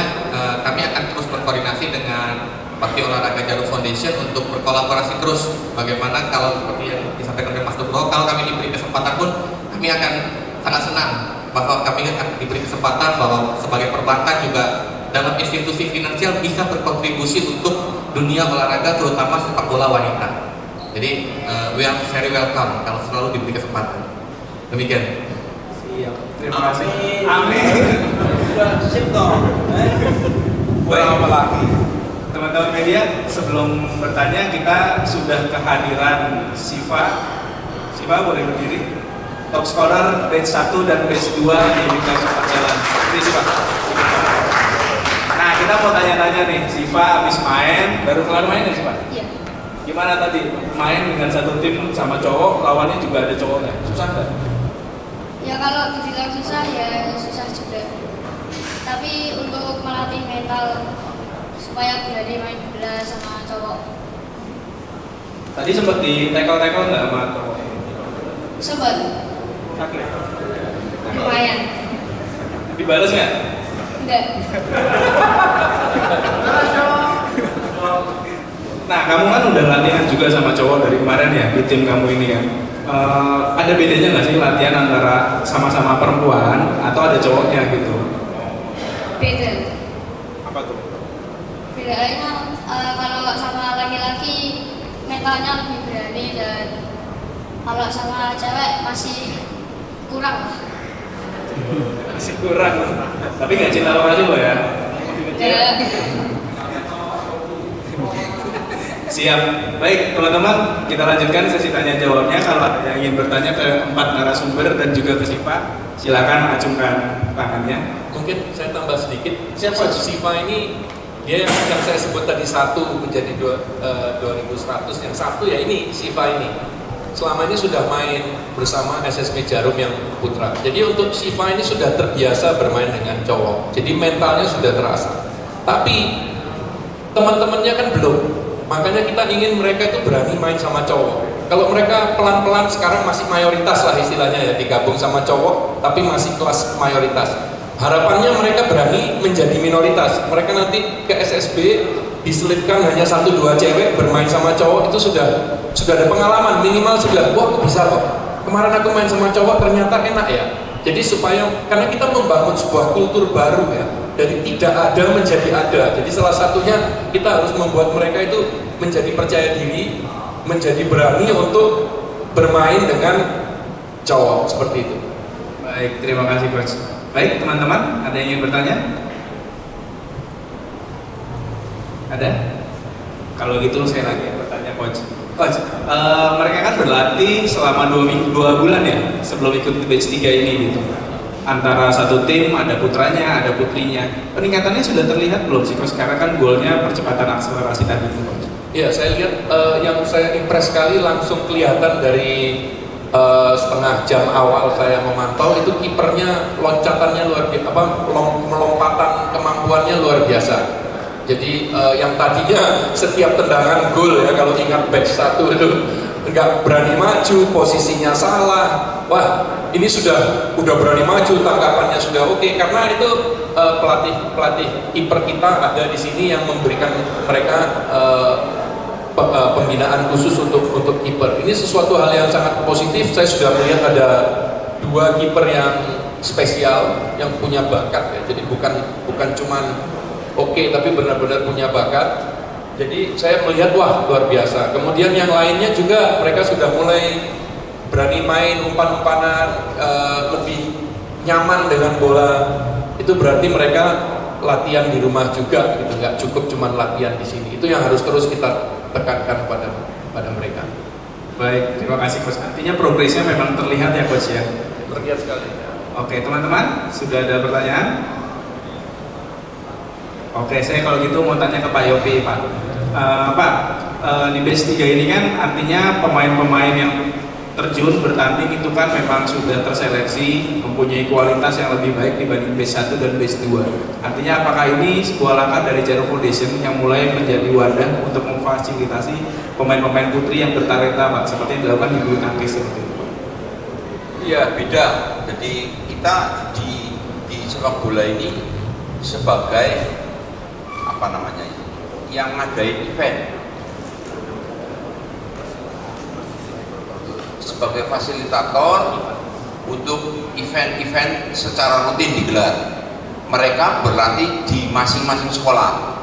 [SPEAKER 4] kami akan terus berkoordinasi dengan Bakti Olahraga Jarum Foundation untuk berkolaborasi terus. Bagaimana kalau seperti yang disampaikan oleh Mas Nugroho, kalau kami diberi kesempatan pun kami akan sangat senang bahwa kami akan diberi kesempatan bahwa sebagai perbankan juga dalam institusi finansial bisa berkontribusi untuk dunia olahraga terutama sepak bola wanita. Jadi we are very welcome kalau selalu diberi kesempatan. Demikian.
[SPEAKER 1] Siap. Terima kasih. Amin.
[SPEAKER 2] Sip dong.
[SPEAKER 1] Apa lagi? Teman-teman media, sebelum bertanya kita sudah kehadiran Siva. Siva boleh berdiri. Top scorer batch 1 dan batch 2 di Liga Soccer Challenge. Ini Siva. Nah, kita mau tanya-tanya nih, Siva habis main, baru kelar main ya Siva?
[SPEAKER 7] Iya.
[SPEAKER 1] Gimana tadi main dengan satu tim sama cowok, lawannya juga ada cowoknya, susah nggak?
[SPEAKER 7] Ya kalau dibilang susah ya susah juga. Tapi untuk melatih mental supaya berani main bola sama cowok.
[SPEAKER 1] Tadi sempat di tackle nggak sama cowok?
[SPEAKER 7] Sempat.
[SPEAKER 1] Sakit.
[SPEAKER 7] Lumayan.
[SPEAKER 1] Dibalas nggak?
[SPEAKER 7] Enggak.
[SPEAKER 1] Nah, kamu kan udah latihan juga sama cowok dari kemarin ya di tim kamu ini kan. Ada bedanya nggak sih latihan antara sama-sama perempuan atau ada cowoknya gitu?
[SPEAKER 7] Beda.
[SPEAKER 1] Apa tuh?
[SPEAKER 7] Bedanya kalau sama laki-laki mentalnya lebih berani dan kalau sama cewek masih kurang.
[SPEAKER 1] Masih kurang. Tapi nggak cinta lokasi lo ya?
[SPEAKER 7] Ya.
[SPEAKER 1] Siap. Baik teman-teman, kita lanjutkan sesi tanya jawabnya. Kalau ada yang ingin bertanya ke 4 narasumber dan juga ke Siva, silakan acungkan tangannya.
[SPEAKER 5] Mungkin saya tambah sedikit, siapa Siva ini, dia yang saya sebut tadi 1 menjadi 2100, yang 1 ya ini Siva ini. Selama ini sudah main bersama SSB Jarum yang putra. Jadi untuk Siva ini sudah terbiasa bermain dengan cowok. Jadi mentalnya sudah terasa. Tapi teman-temannya kan belum. Makanya kita ingin mereka itu berani main sama cowok. Kalau mereka pelan-pelan sekarang masih mayoritas lah istilahnya ya, digabung sama cowok, tapi masih kelas mayoritas. Harapannya mereka berani menjadi minoritas. Mereka nanti ke SSB diselipkan hanya 1-2 cewek bermain sama cowok, itu sudah ada pengalaman, minimal sudah, wah kok bisa kok. Kemarin aku main sama cowok ternyata enak ya. Jadi supaya, karena kita membangun sebuah kultur baru ya, dari tidak ada menjadi ada. Jadi salah satunya kita harus membuat mereka itu menjadi percaya diri, menjadi berani untuk bermain dengan cowok seperti itu.
[SPEAKER 1] Baik, terima kasih Coach. Baik teman-teman, ada yang ingin bertanya? Ada? Kalau gitu saya lagi bertanya Coach. Coach, mereka kan berlatih selama 2 bulan ya sebelum ikut batch 3 ini gitu. Antara satu tim ada putranya, ada putrinya. Peningkatannya sudah terlihat belum sih Coach? Karena kan goalnya percepatan akselerasi tadi itu Coach.
[SPEAKER 5] Ya, saya lihat yang saya impress sekali langsung kelihatan dari setengah jam awal saya memantau itu kipernya loncatannya luar biasa, melompatan kemampuannya luar biasa. Jadi yang tadinya setiap tendangan gol ya, kalau ingat batch 1 itu nggak berani maju, posisinya salah. Wah, ini sudah berani maju, tangkapannya sudah oke, karena itu pelatih kiper kita ada di sini yang memberikan mereka pembinaan khusus untuk kiper. Ini sesuatu hal yang sangat positif. Saya sudah melihat ada 2 kiper yang spesial yang punya bakat ya. Jadi bukan cuman oke, tapi benar-benar punya bakat. Jadi saya melihat wah luar biasa. Kemudian yang lainnya juga mereka sudah mulai berani main umpan-umpanan, lebih nyaman dengan bola. Itu berarti mereka latihan di rumah juga gitu, nggak cukup cuma latihan di sini. Itu yang harus terus kita tekankan pada mereka.
[SPEAKER 1] Baik, terima kasih Coach. Artinya progresnya memang terlihat ya Coach ya.
[SPEAKER 5] Terlihat sekali.
[SPEAKER 1] Oke teman-teman, sudah ada pertanyaan? Oke, saya kalau gitu mau tanya ke Pak Yopi, Pak. Pak, di batch 3 ini kan artinya pemain-pemain yang terjun bertanding itu kan memang sudah terseleksi, mempunyai kualitas yang lebih baik dibanding batch 1 dan batch 2. Artinya apakah ini sebuah langkah dari Jarum Foundation yang mulai menjadi wadah untuk memfasilitasi pemain-pemain putri yang bertalenta, Pak, seperti yang dilakukan di bulu tangkis seperti itu?
[SPEAKER 2] Iya, beda. Jadi kita di sepak bola ini sebagai yang ngadain event, sebagai fasilitator untuk event-event secara rutin digelar. Mereka berlatih di masing-masing sekolah.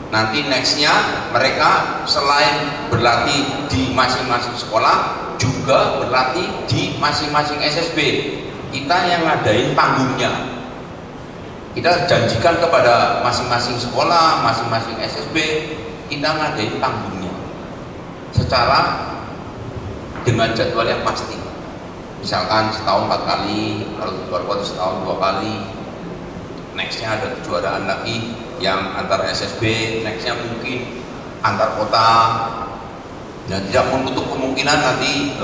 [SPEAKER 2] Nanti nextnya mereka selain berlatih di masing-masing sekolah juga berlatih di masing-masing SSB. Kita yang ngadain panggungnya. Kita janjikan kepada masing-masing sekolah, masing-masing SSB, kita ngadain panggungnya secara dengan jadwal yang pasti. Misalkan setahun 4 kali, kalau di luar kota setahun 2 kali. Nextnya ada kejuaraan lagi yang antar SSB, nextnya mungkin antar kota. Dan tidak menutup kemungkinan nanti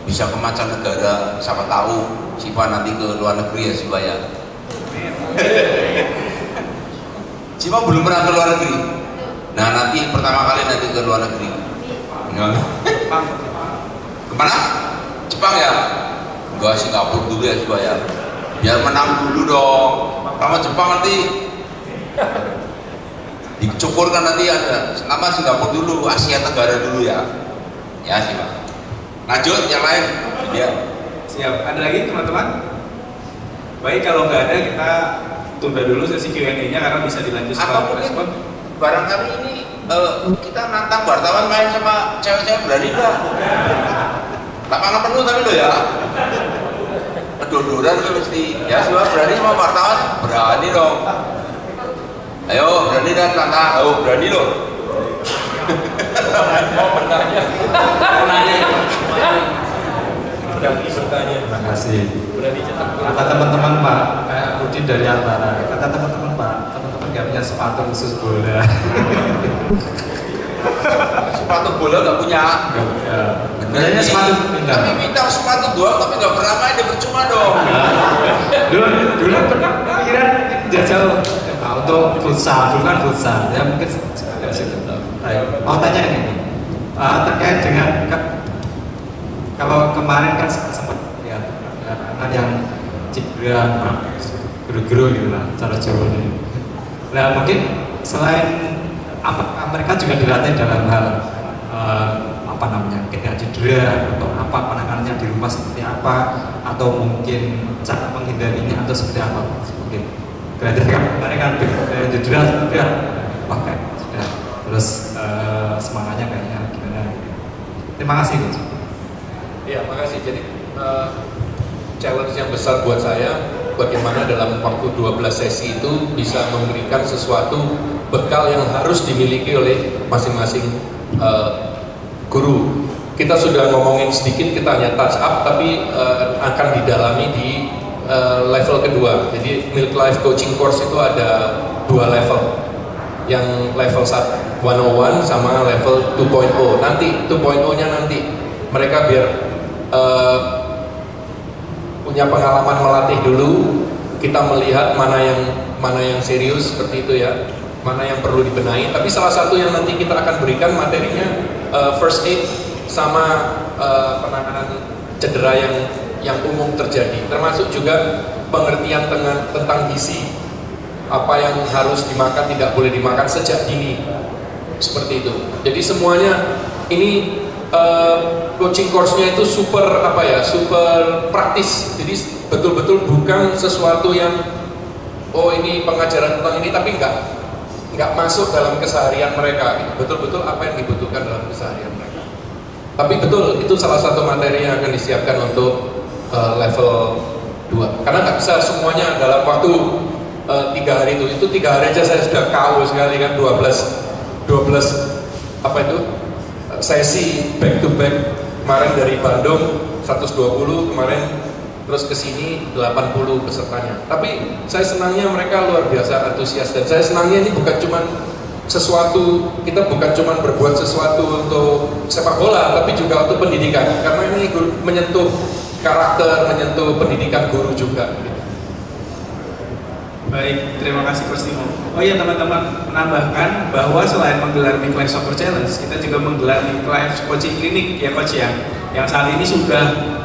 [SPEAKER 2] bisa ke mancanegara, siapa tahu Siva nanti ke luar negeri ya Siva ya. Siva belum pernah ke luar negeri. Nah nanti pertama kali nanti ke luar negeri. Kemana? Jepang ya? Enggak, Singapura dulu ya Siva ya. Biar menang dulu dong. Kalau Jepang nanti dicukurkan, nanti ada nama Singapura dulu, Asia Tenggara dulu ya. Ya Siva. Lanjut yang lain. Ya.
[SPEAKER 1] Siap. Ada lagi teman-teman? Baik, kalau nggak ada kita tunda dulu sesi Q&A-nya karena bisa dilanjut setelah respon.
[SPEAKER 2] Barangkali ini kita nantang wartawan main sama cewek-cewek, berani nggak? Lapangan penuh tapi lo ya. Kedor-doran lo mesti. Ya Siva berani sama wartawan? Berani dong. Ayo berani dan tantang. Oh berani lo.
[SPEAKER 5] Mau bertanya.
[SPEAKER 8] Terima kasih. Kata teman-teman Pak, kayak Rudi dari Antara. Kata teman-teman Pak, teman-teman nggak punya sepatu khusus bola.
[SPEAKER 2] Sepatu bola nggak punya.
[SPEAKER 8] Benernya sepatu pindah.
[SPEAKER 2] Tapi minta sepatu doang, tapi nggak pernah main, dia percuma dong.
[SPEAKER 8] Dulu pernah pikiran jajal untuk futsal, bukan futsal. Ya mungkin situ. Mau tanya ini terkait dengan kalau kemarin kan sempat ya anak yang cedera guru-guru gitu lah cara Jawa ini. Nah mungkin selain apa mereka juga dilatih dalam hal ketika cedera atau apa penanganannya di rumah seperti apa, atau mungkin cara menghindarinya atau seperti apa? Mungkin kira-kira kemarin kan jujur sudah pakai sudah terus semangatnya kayaknya gimana? Terima kasih Coach.
[SPEAKER 5] Iya, makasih. Jadi challenge yang besar buat saya bagaimana dalam waktu 12 sesi itu bisa memberikan sesuatu bekal yang harus dimiliki oleh masing-masing guru. Kita sudah ngomongin sedikit, kita hanya touch up, tapi akan didalami di level kedua. Jadi Milk Life Coaching Course itu ada 2 level, yang level 101 sama level 2.0. Nanti 2.0-nya nanti mereka biar punya pengalaman melatih dulu, kita melihat mana yang serius seperti itu ya, mana yang perlu dibenahi. Tapi salah satu yang nanti kita akan berikan materinya first aid sama penanganan cedera yang umum terjadi, termasuk juga pengertian tentang gizi, apa yang harus dimakan, tidak boleh dimakan sejak dini, seperti itu. Jadi semuanya ini coaching course-nya itu super praktis. Jadi betul-betul bukan sesuatu yang ini pengajaran tentang ini, tapi nggak masuk dalam keseharian mereka. Betul-betul apa yang dibutuhkan dalam keseharian mereka. Tapi betul, itu salah satu materi yang akan disiapkan untuk level 2. Karena nggak bisa semuanya dalam waktu 3 hari itu. Itu 3 hari aja saya sudah KO sekali kan, 12 sesi back to back. Kemarin dari Bandung 120, kemarin terus ke sini 80 pesertanya. Tapi saya senangnya mereka luar biasa antusias, dan saya senangnya ini bukan cuma sesuatu, kita bukan cuma berbuat sesuatu untuk sepak bola, tapi juga untuk pendidikan, karena ini menyentuh karakter, menyentuh pendidikan guru juga.
[SPEAKER 1] Baik, terima kasih Coach Timo. Oh iya teman-teman, menambahkan bahwa selain menggelar Milk Life Soccer Challenge, kita juga menggelar Milk Life Coaching Clinic ya Coach ya, yang saat ini sudah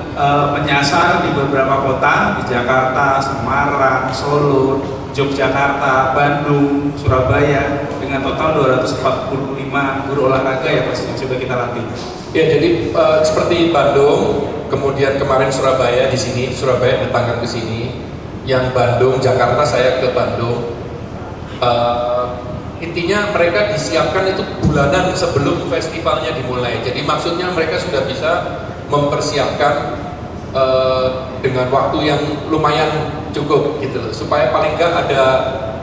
[SPEAKER 1] menyasar di beberapa kota, di Jakarta, Semarang, Solo, Yogyakarta, Bandung, Surabaya, dengan total 245 guru olahraga ya Coach yang sudah kita latih.
[SPEAKER 5] Ya, jadi seperti Bandung, kemudian kemarin Surabaya, di sini Surabaya datangkan ke sini. Yang Bandung, Jakarta saya ke Bandung. Intinya mereka disiapkan itu bulanan sebelum festivalnya dimulai. Jadi maksudnya mereka sudah bisa mempersiapkan dengan waktu yang lumayan cukup gitu, supaya paling nggak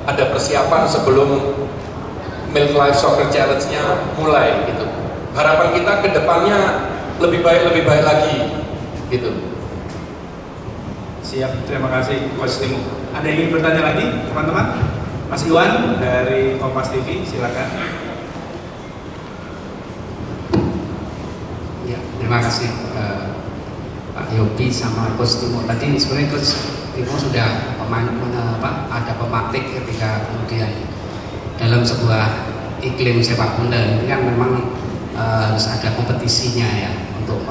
[SPEAKER 5] ada persiapan sebelum Milk Life Soccer Challenge-nya mulai gitu. Harapan kita ke depannya lebih baik lagi gitu.
[SPEAKER 1] Siap, terima kasih Coach Timo. Ada yang ingin bertanya lagi teman-teman? Mas Iwan dari Kompas TV, silakan.
[SPEAKER 9] Ya, terima kasih Pak Yopi sama Coach Timo. Tadi sebenarnya Coach Timo sudah ada pemantik ketika kemudian dalam sebuah iklim sepak bola ini kan memang harus ada kompetisinya ya untuk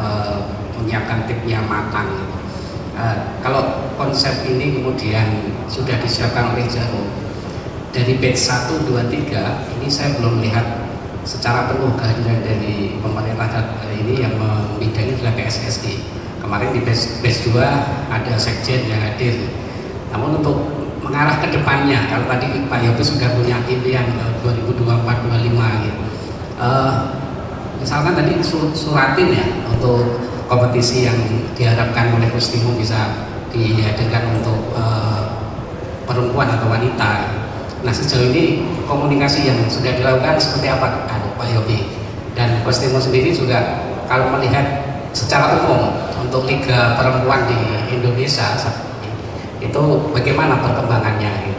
[SPEAKER 9] menyiapkan timnya matang gitu. Kalau konsep ini kemudian sudah disiapkan oleh Jarum dari batch 1, 2, 3 ini saya belum lihat secara penuh kehadiran dari pemerintah ini yang membidangi adalah PSSI. Kemarin di batch 2 ada sekjen yang hadir. Namun untuk mengarah ke depannya, kalau tadi Pak Yopi sudah punya impian 2024-25 gitu. Misalkan tadi suratin ya untuk kompetisi yang diharapkan oleh Coach Timo bisa dihadirkan untuk perempuan atau wanita. Nah sejauh ini komunikasi yang sudah dilakukan seperti apa Pak Yopi? Dan Coach Timo sendiri juga kalau melihat secara umum untuk liga perempuan di Indonesia itu bagaimana perkembangannya?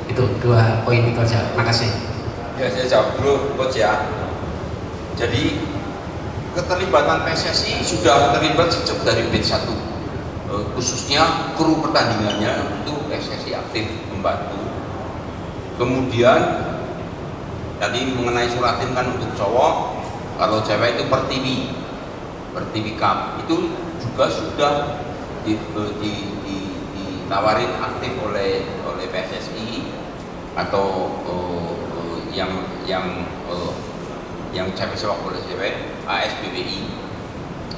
[SPEAKER 9] Itu 2 poin itu saja. Terima kasih.
[SPEAKER 2] Ya saya jawab dulu Coach ya. Jadi keterlibatan PSSI sudah terlibat sejak dari batch 1, khususnya kru pertandingannya itu PSSI aktif membantu. Kemudian tadi mengenai suratin kan untuk cowok, kalau cewek itu Pertiwi Cup itu juga sudah ditawarin aktif oleh PSSI atau yang cewek sepak bola cewek ASBBI.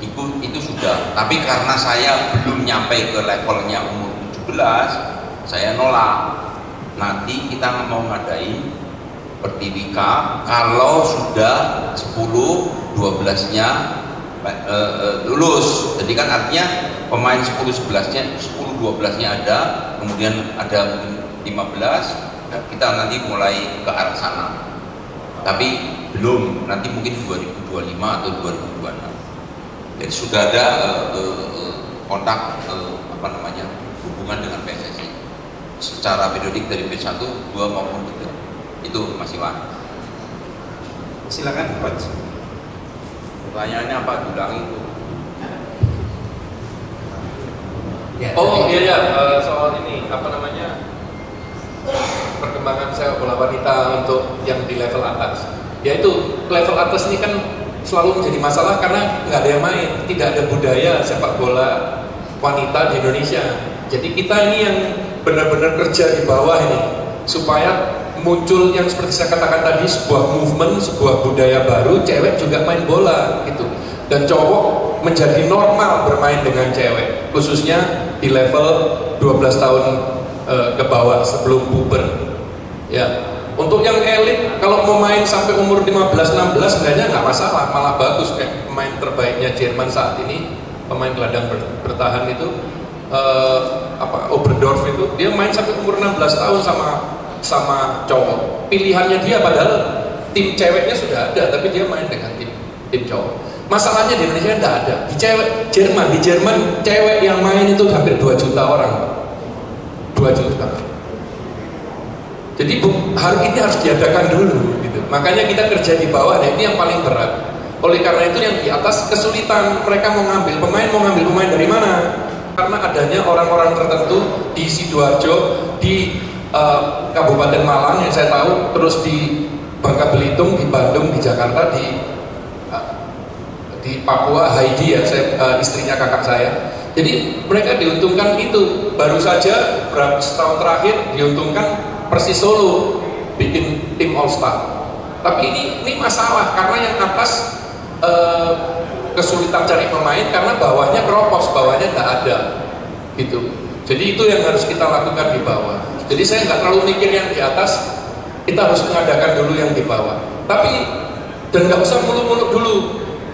[SPEAKER 2] itu sudah. Tapi karena saya belum nyampe ke levelnya umur 17, saya nolak. Nanti kita mau ngadain Pertiwika kalau sudah 10 12-nya lulus. Jadi kan artinya pemain 10 11-nya 10 12-nya ada, kemudian ada 15, dan kita nanti mulai ke arah sana. Tapi belum, nanti mungkin 2025 atau 2026. Jadi sudah ada kontak hubungan dengan PSSI secara periodik dari B1, 2 maupun 3. Itu Mas Iwan.
[SPEAKER 1] Silakan Coach.
[SPEAKER 2] Pertanyaannya apa? Diulangi itu.
[SPEAKER 5] Oh iya, soal ini perkembangan sepak bola wanita untuk yang di level atas. Yaitu level atas ini kan selalu menjadi masalah karena nggak ada yang main, tidak ada budaya sepak bola wanita di Indonesia. Jadi kita ini yang benar-benar kerja di bawah ini supaya muncul yang seperti saya katakan tadi, sebuah movement, sebuah budaya baru, cewek juga main bola gitu, dan cowok menjadi normal bermain dengan cewek, khususnya di level 12 tahun ke bawah sebelum puber ya. Untuk yang elit kalau mau main sampai umur 15-16 sebenarnya nggak masalah, malah bagus. Kayak pemain terbaiknya Jerman saat ini, pemain gelandang bertahan itu Oberdorf itu, dia main sampai umur 16 tahun sama cowok. Pilihannya dia, padahal tim ceweknya sudah ada, tapi dia main dengan tim cowok. Masalahnya di Indonesia tidak ada. Di Jerman cewek yang main itu hampir 2 juta orang, 2 juta. Jadi hari ini harus diadakan dulu gitu. Makanya kita kerja di bawah, nah ini yang paling berat. Oleh karena itu yang di atas kesulitan, mereka mau ngambil pemain dari mana? Karena adanya orang-orang tertentu di Sidoarjo, di Kabupaten Malang yang saya tahu, terus di Bangka Belitung, di Bandung, di Jakarta, di Papua, Heidi ya, istrinya kakak saya. Jadi mereka diuntungkan itu. Baru saja beberapa tahun terakhir diuntungkan Persis Solo bikin tim All Star. Tapi ini masalah karena yang atas kesulitan cari pemain karena bawahnya keropos, bawahnya nggak ada gitu. Jadi itu yang harus kita lakukan di bawah. Jadi saya nggak terlalu mikir yang di atas, kita harus mengadakan dulu yang di bawah. Tapi dan nggak usah muluk-muluk dulu.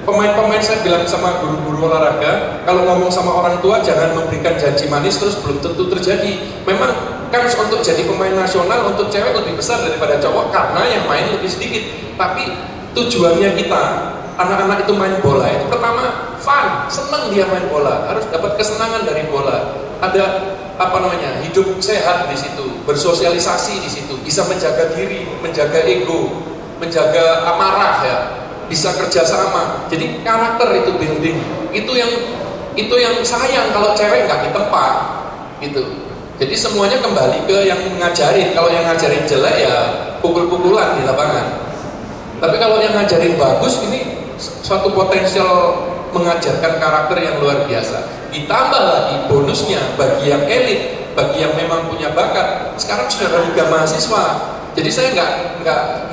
[SPEAKER 5] Pemain-pemain saya bilang sama guru-guru olahraga, kalau ngomong sama orang tua jangan memberikan janji manis terus belum tentu terjadi. Memang kan untuk jadi pemain nasional untuk cewek lebih besar daripada cowok karena yang main lebih sedikit. Tapi tujuannya kita, anak-anak itu main bola itu pertama fun, senang dia main bola, harus dapat kesenangan dari bola. Ada hidup sehat di situ, bersosialisasi di situ, bisa menjaga diri, menjaga ego, menjaga amarah ya, bisa kerjasama. Jadi karakter itu building. Itu yang sayang kalau cewek nggak ditempa gitu. Jadi semuanya kembali ke yang ngajarin. Kalau yang ngajarin jelek ya pukul-pukulan di lapangan. Tapi kalau yang ngajarin bagus, ini suatu potensial mengajarkan karakter yang luar biasa. Ditambah lagi bonusnya bagi yang elit, bagi yang memang punya bakat. Sekarang sudah ada liga mahasiswa. Jadi saya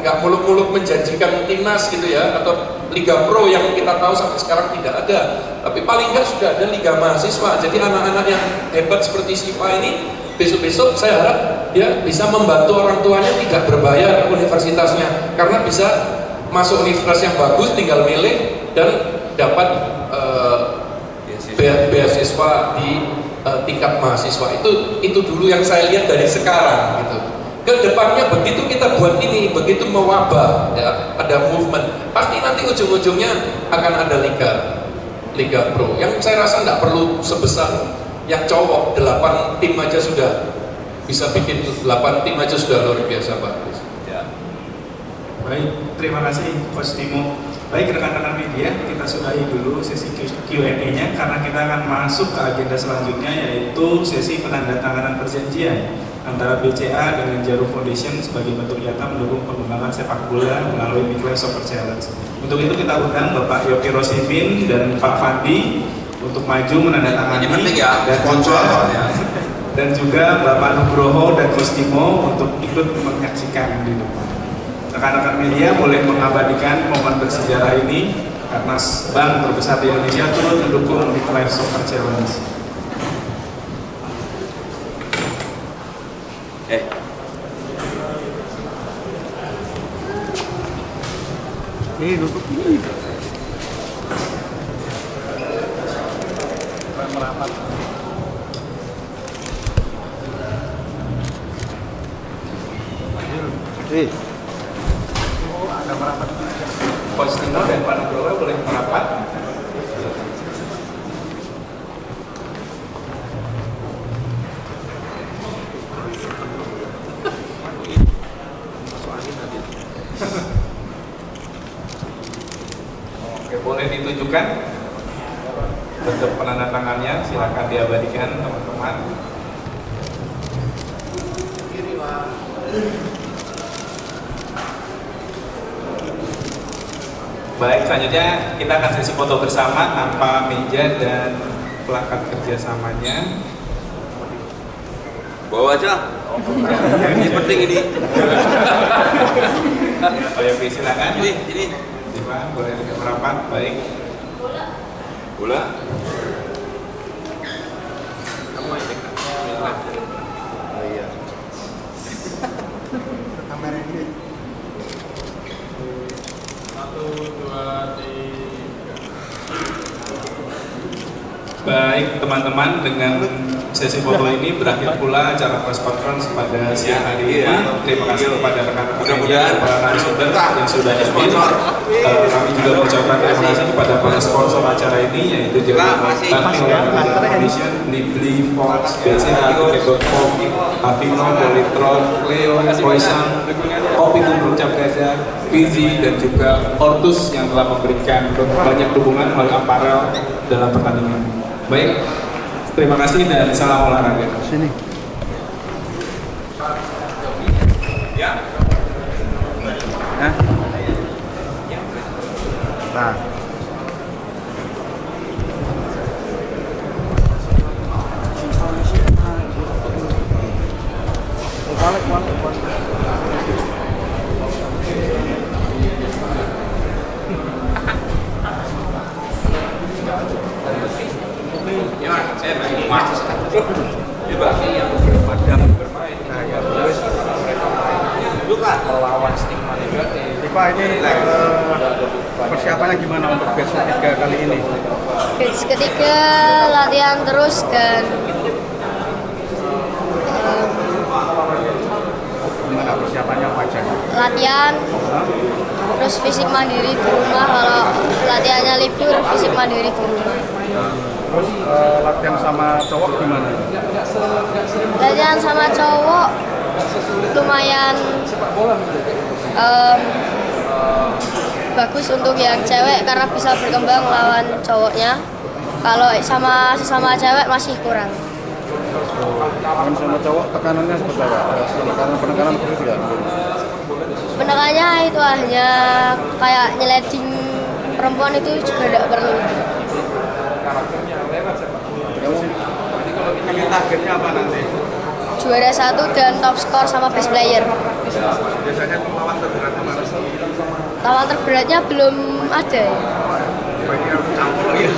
[SPEAKER 5] nggak muluk-muluk menjanjikan timnas gitu ya, atau liga pro yang kita tahu sampai sekarang tidak ada. Tapi paling nggak sudah ada liga mahasiswa. Jadi anak-anak yang hebat seperti Siva ini besok-besok saya harap dia bisa membantu orang tuanya tidak berbayar universitasnya, karena bisa masuk universitas yang bagus, tinggal milih dan dapat beasiswa di tingkat mahasiswa. Itu dulu yang saya lihat dari sekarang gitu. Kedepannya begitu kita buat ini, begitu mewabah ya, ada movement, pasti nanti ujung-ujungnya akan ada liga pro yang saya rasa nggak perlu sebesar yang cowok. 8 tim aja sudah bisa bikin, 8 tim aja sudah luar biasa bagus ya.
[SPEAKER 1] Baik, terima kasih Coach Timo. Baik rekan-rekan media, kita sudahi dulu sesi Q&A-nya karena kita akan masuk ke agenda selanjutnya, yaitu sesi penandatanganan perjanjian antara BCA dengan Jarum Foundation sebagai bentuk nyata mendukung pengembangan sepak bola melalui Big Live Soccer Challenge. Untuk itu kita undang Bapak Yopi Rosimin dan Pak Fandi untuk maju menandatangani dan juga Bapak Nugroho dan Coach Timo untuk ikut menyaksikan di depan. Rekan-rekan media boleh mengabadikan momen bersejarah ini Karnas bank terbesar di Indonesia turut mendukung Big Live Soccer Challenge.
[SPEAKER 10] Nutup ini. Merapat. Ada merapat.
[SPEAKER 1] Coach Timo dan Pak Nugroho boleh merapat. Oke, boleh ditunjukkan bentuk penandatangannya, silakan diabadikan teman-teman. Baik, selanjutnya kita akan sesi foto bersama tanpa meja dan plakat kerjasamanya.
[SPEAKER 2] Bawa aja. Ini penting ini.
[SPEAKER 1] Pak Yopi silakan.
[SPEAKER 2] Ini.
[SPEAKER 1] Pak, boleh merapat. Baik.
[SPEAKER 2] Bola.
[SPEAKER 10] Kamu aja. Oh iya. Kamera ini.
[SPEAKER 6] 1, 2, 3.
[SPEAKER 1] Baik teman-teman, dengan sesi foto ini berakhir pula acara press conference pada siang hari ini. Terima kasih kepada rekan-rekan media dan para narasumber yang sudah hadir. Kami juga mengucapkan terima kasih kepada para sponsor acara ini, yaitu Foundation, Nibli, Fox, BCA, Tiket.com, Avino, Politron, Leo, Croissant, Kopi Tubruk Cap Gajah, Fizi, dan juga Ortus yang telah memberikan banyak dukungan melalui aparel dalam pertandingan. Baik, terima kasih dan salam olahraga.
[SPEAKER 10] Sini.
[SPEAKER 1] Ya.
[SPEAKER 10] Nah. Nah. Balik.
[SPEAKER 4] Melawan stigma negatif.
[SPEAKER 10] Pak, ini persiapannya gimana untuk batch ketiga kali ini?
[SPEAKER 7] Batch ketiga latihan terus dan
[SPEAKER 10] Gimana persiapannya apa aja?
[SPEAKER 7] latihan, terus fisik mandiri di rumah. Kalau latihannya libur, fisik mandiri di rumah.
[SPEAKER 10] Terus latihan sama cowok gimana?
[SPEAKER 7] Latihan sama cowok lumayan bagus untuk yang cewek karena bisa berkembang lawan cowoknya. Kalau sama sesama cewek masih kurang.
[SPEAKER 10] Main sama cowok tekanannya seperti apa? Penekanan terus ya?
[SPEAKER 7] Penekannya itu hanya kayak nyeleding perempuan itu juga tidak perlu.
[SPEAKER 10] Ini targetnya apa nanti?
[SPEAKER 7] Juara 1 dan top skor sama best player.
[SPEAKER 10] Biasanya lawan terberatnya mana?
[SPEAKER 7] Lawan terberatnya belum ada.
[SPEAKER 10] Bagian campur ya.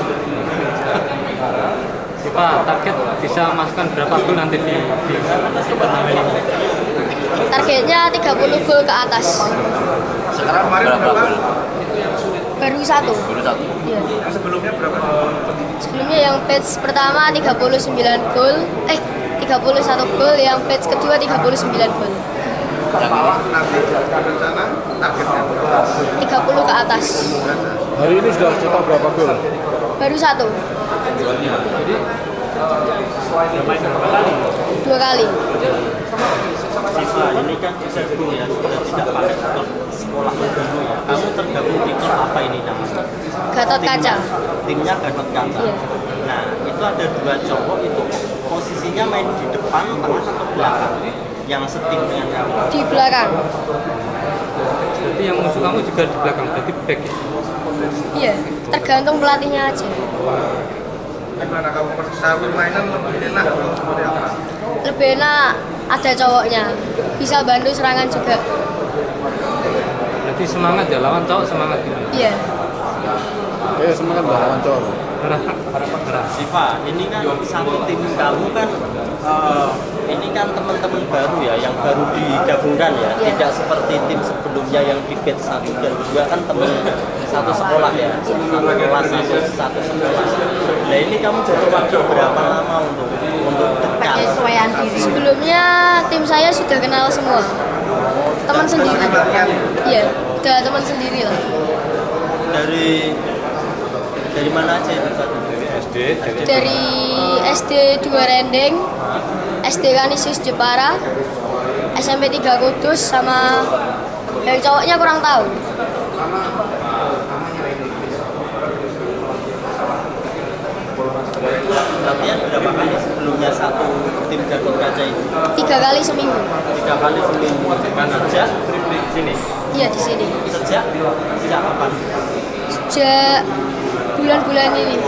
[SPEAKER 8] Pak, target bisa masukkan berapa gol nanti di turnamen ini?
[SPEAKER 7] Targetnya 30 gol ke atas.
[SPEAKER 10] Sekarang kemarin berapa?
[SPEAKER 7] Baru satu. Iya.
[SPEAKER 10] Yang sebelumnya berapa?
[SPEAKER 7] Sebelumnya yang batch pertama 39 gol, 31 gol, yang batch kedua 39 gol.
[SPEAKER 10] Nanti rencana targetnya
[SPEAKER 7] 30 ke atas.
[SPEAKER 10] hari ini sudah cetak berapa gol?
[SPEAKER 7] Baru satu. Dua kali.
[SPEAKER 11] Siswa ini kan seru ya, sudah tidak pakai klub sekolah dulu ya. Kamu tergabung di klub apa ini namanya?
[SPEAKER 7] Gatot Kaca.
[SPEAKER 11] Timnya Gatot Kaca.
[SPEAKER 7] Iya.
[SPEAKER 11] Nah, itu ada dua cowok itu posisinya main di depan, tengah atau belakang? Yang setim dengan kamu?
[SPEAKER 7] Di belakang.
[SPEAKER 8] Jadi yang musuh kamu juga di belakang, berarti back ya?
[SPEAKER 7] Iya, tergantung pelatihnya aja.
[SPEAKER 10] Gimana kamu secara permainan lebih enak atau seperti apa?
[SPEAKER 7] Lebih enak ada cowoknya, bisa bantu serangan juga.
[SPEAKER 8] Berarti semangat ya, lawan cowok semangat gitu.
[SPEAKER 7] Iya.
[SPEAKER 10] semangat Bang Ancol.
[SPEAKER 11] Siva, ini kan satu tim kamu kan ini kan teman-teman baru ya, yang baru digabungkan ya, tidak seperti tim sebelumnya yang di batch 1 dan 2 kan teman satu sekolah ya, satu kelas, satu sekolah. Nah ini kamu butuh waktu berapa lama untuk dekat?
[SPEAKER 7] Penyesuaian diri. Sebelumnya tim saya sudah kenal semua, teman sendiri. Iya, udah teman sendiri lah.
[SPEAKER 11] Dari mana aja itu?
[SPEAKER 7] Dari SD 2 Rendeng, SD Kanisius Jepara, SMP 3 Kudus, sama yang cowoknya kurang tahu.
[SPEAKER 11] Latihan berapa kali sebelumnya satu tim Gatot Kaca ini?
[SPEAKER 7] 3 kali seminggu.
[SPEAKER 11] 3 kali seminggu. Sejak di sini?
[SPEAKER 7] Iya, di sini.
[SPEAKER 11] Sejak kapan?
[SPEAKER 7] Sejak bulan-bulan ini.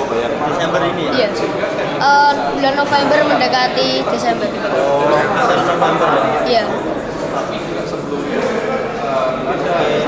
[SPEAKER 11] Desember ini ya?
[SPEAKER 7] Iya. Bulan November mendekati Desember.
[SPEAKER 11] Oh, akhir November ya?
[SPEAKER 7] Iya.
[SPEAKER 11] Oke,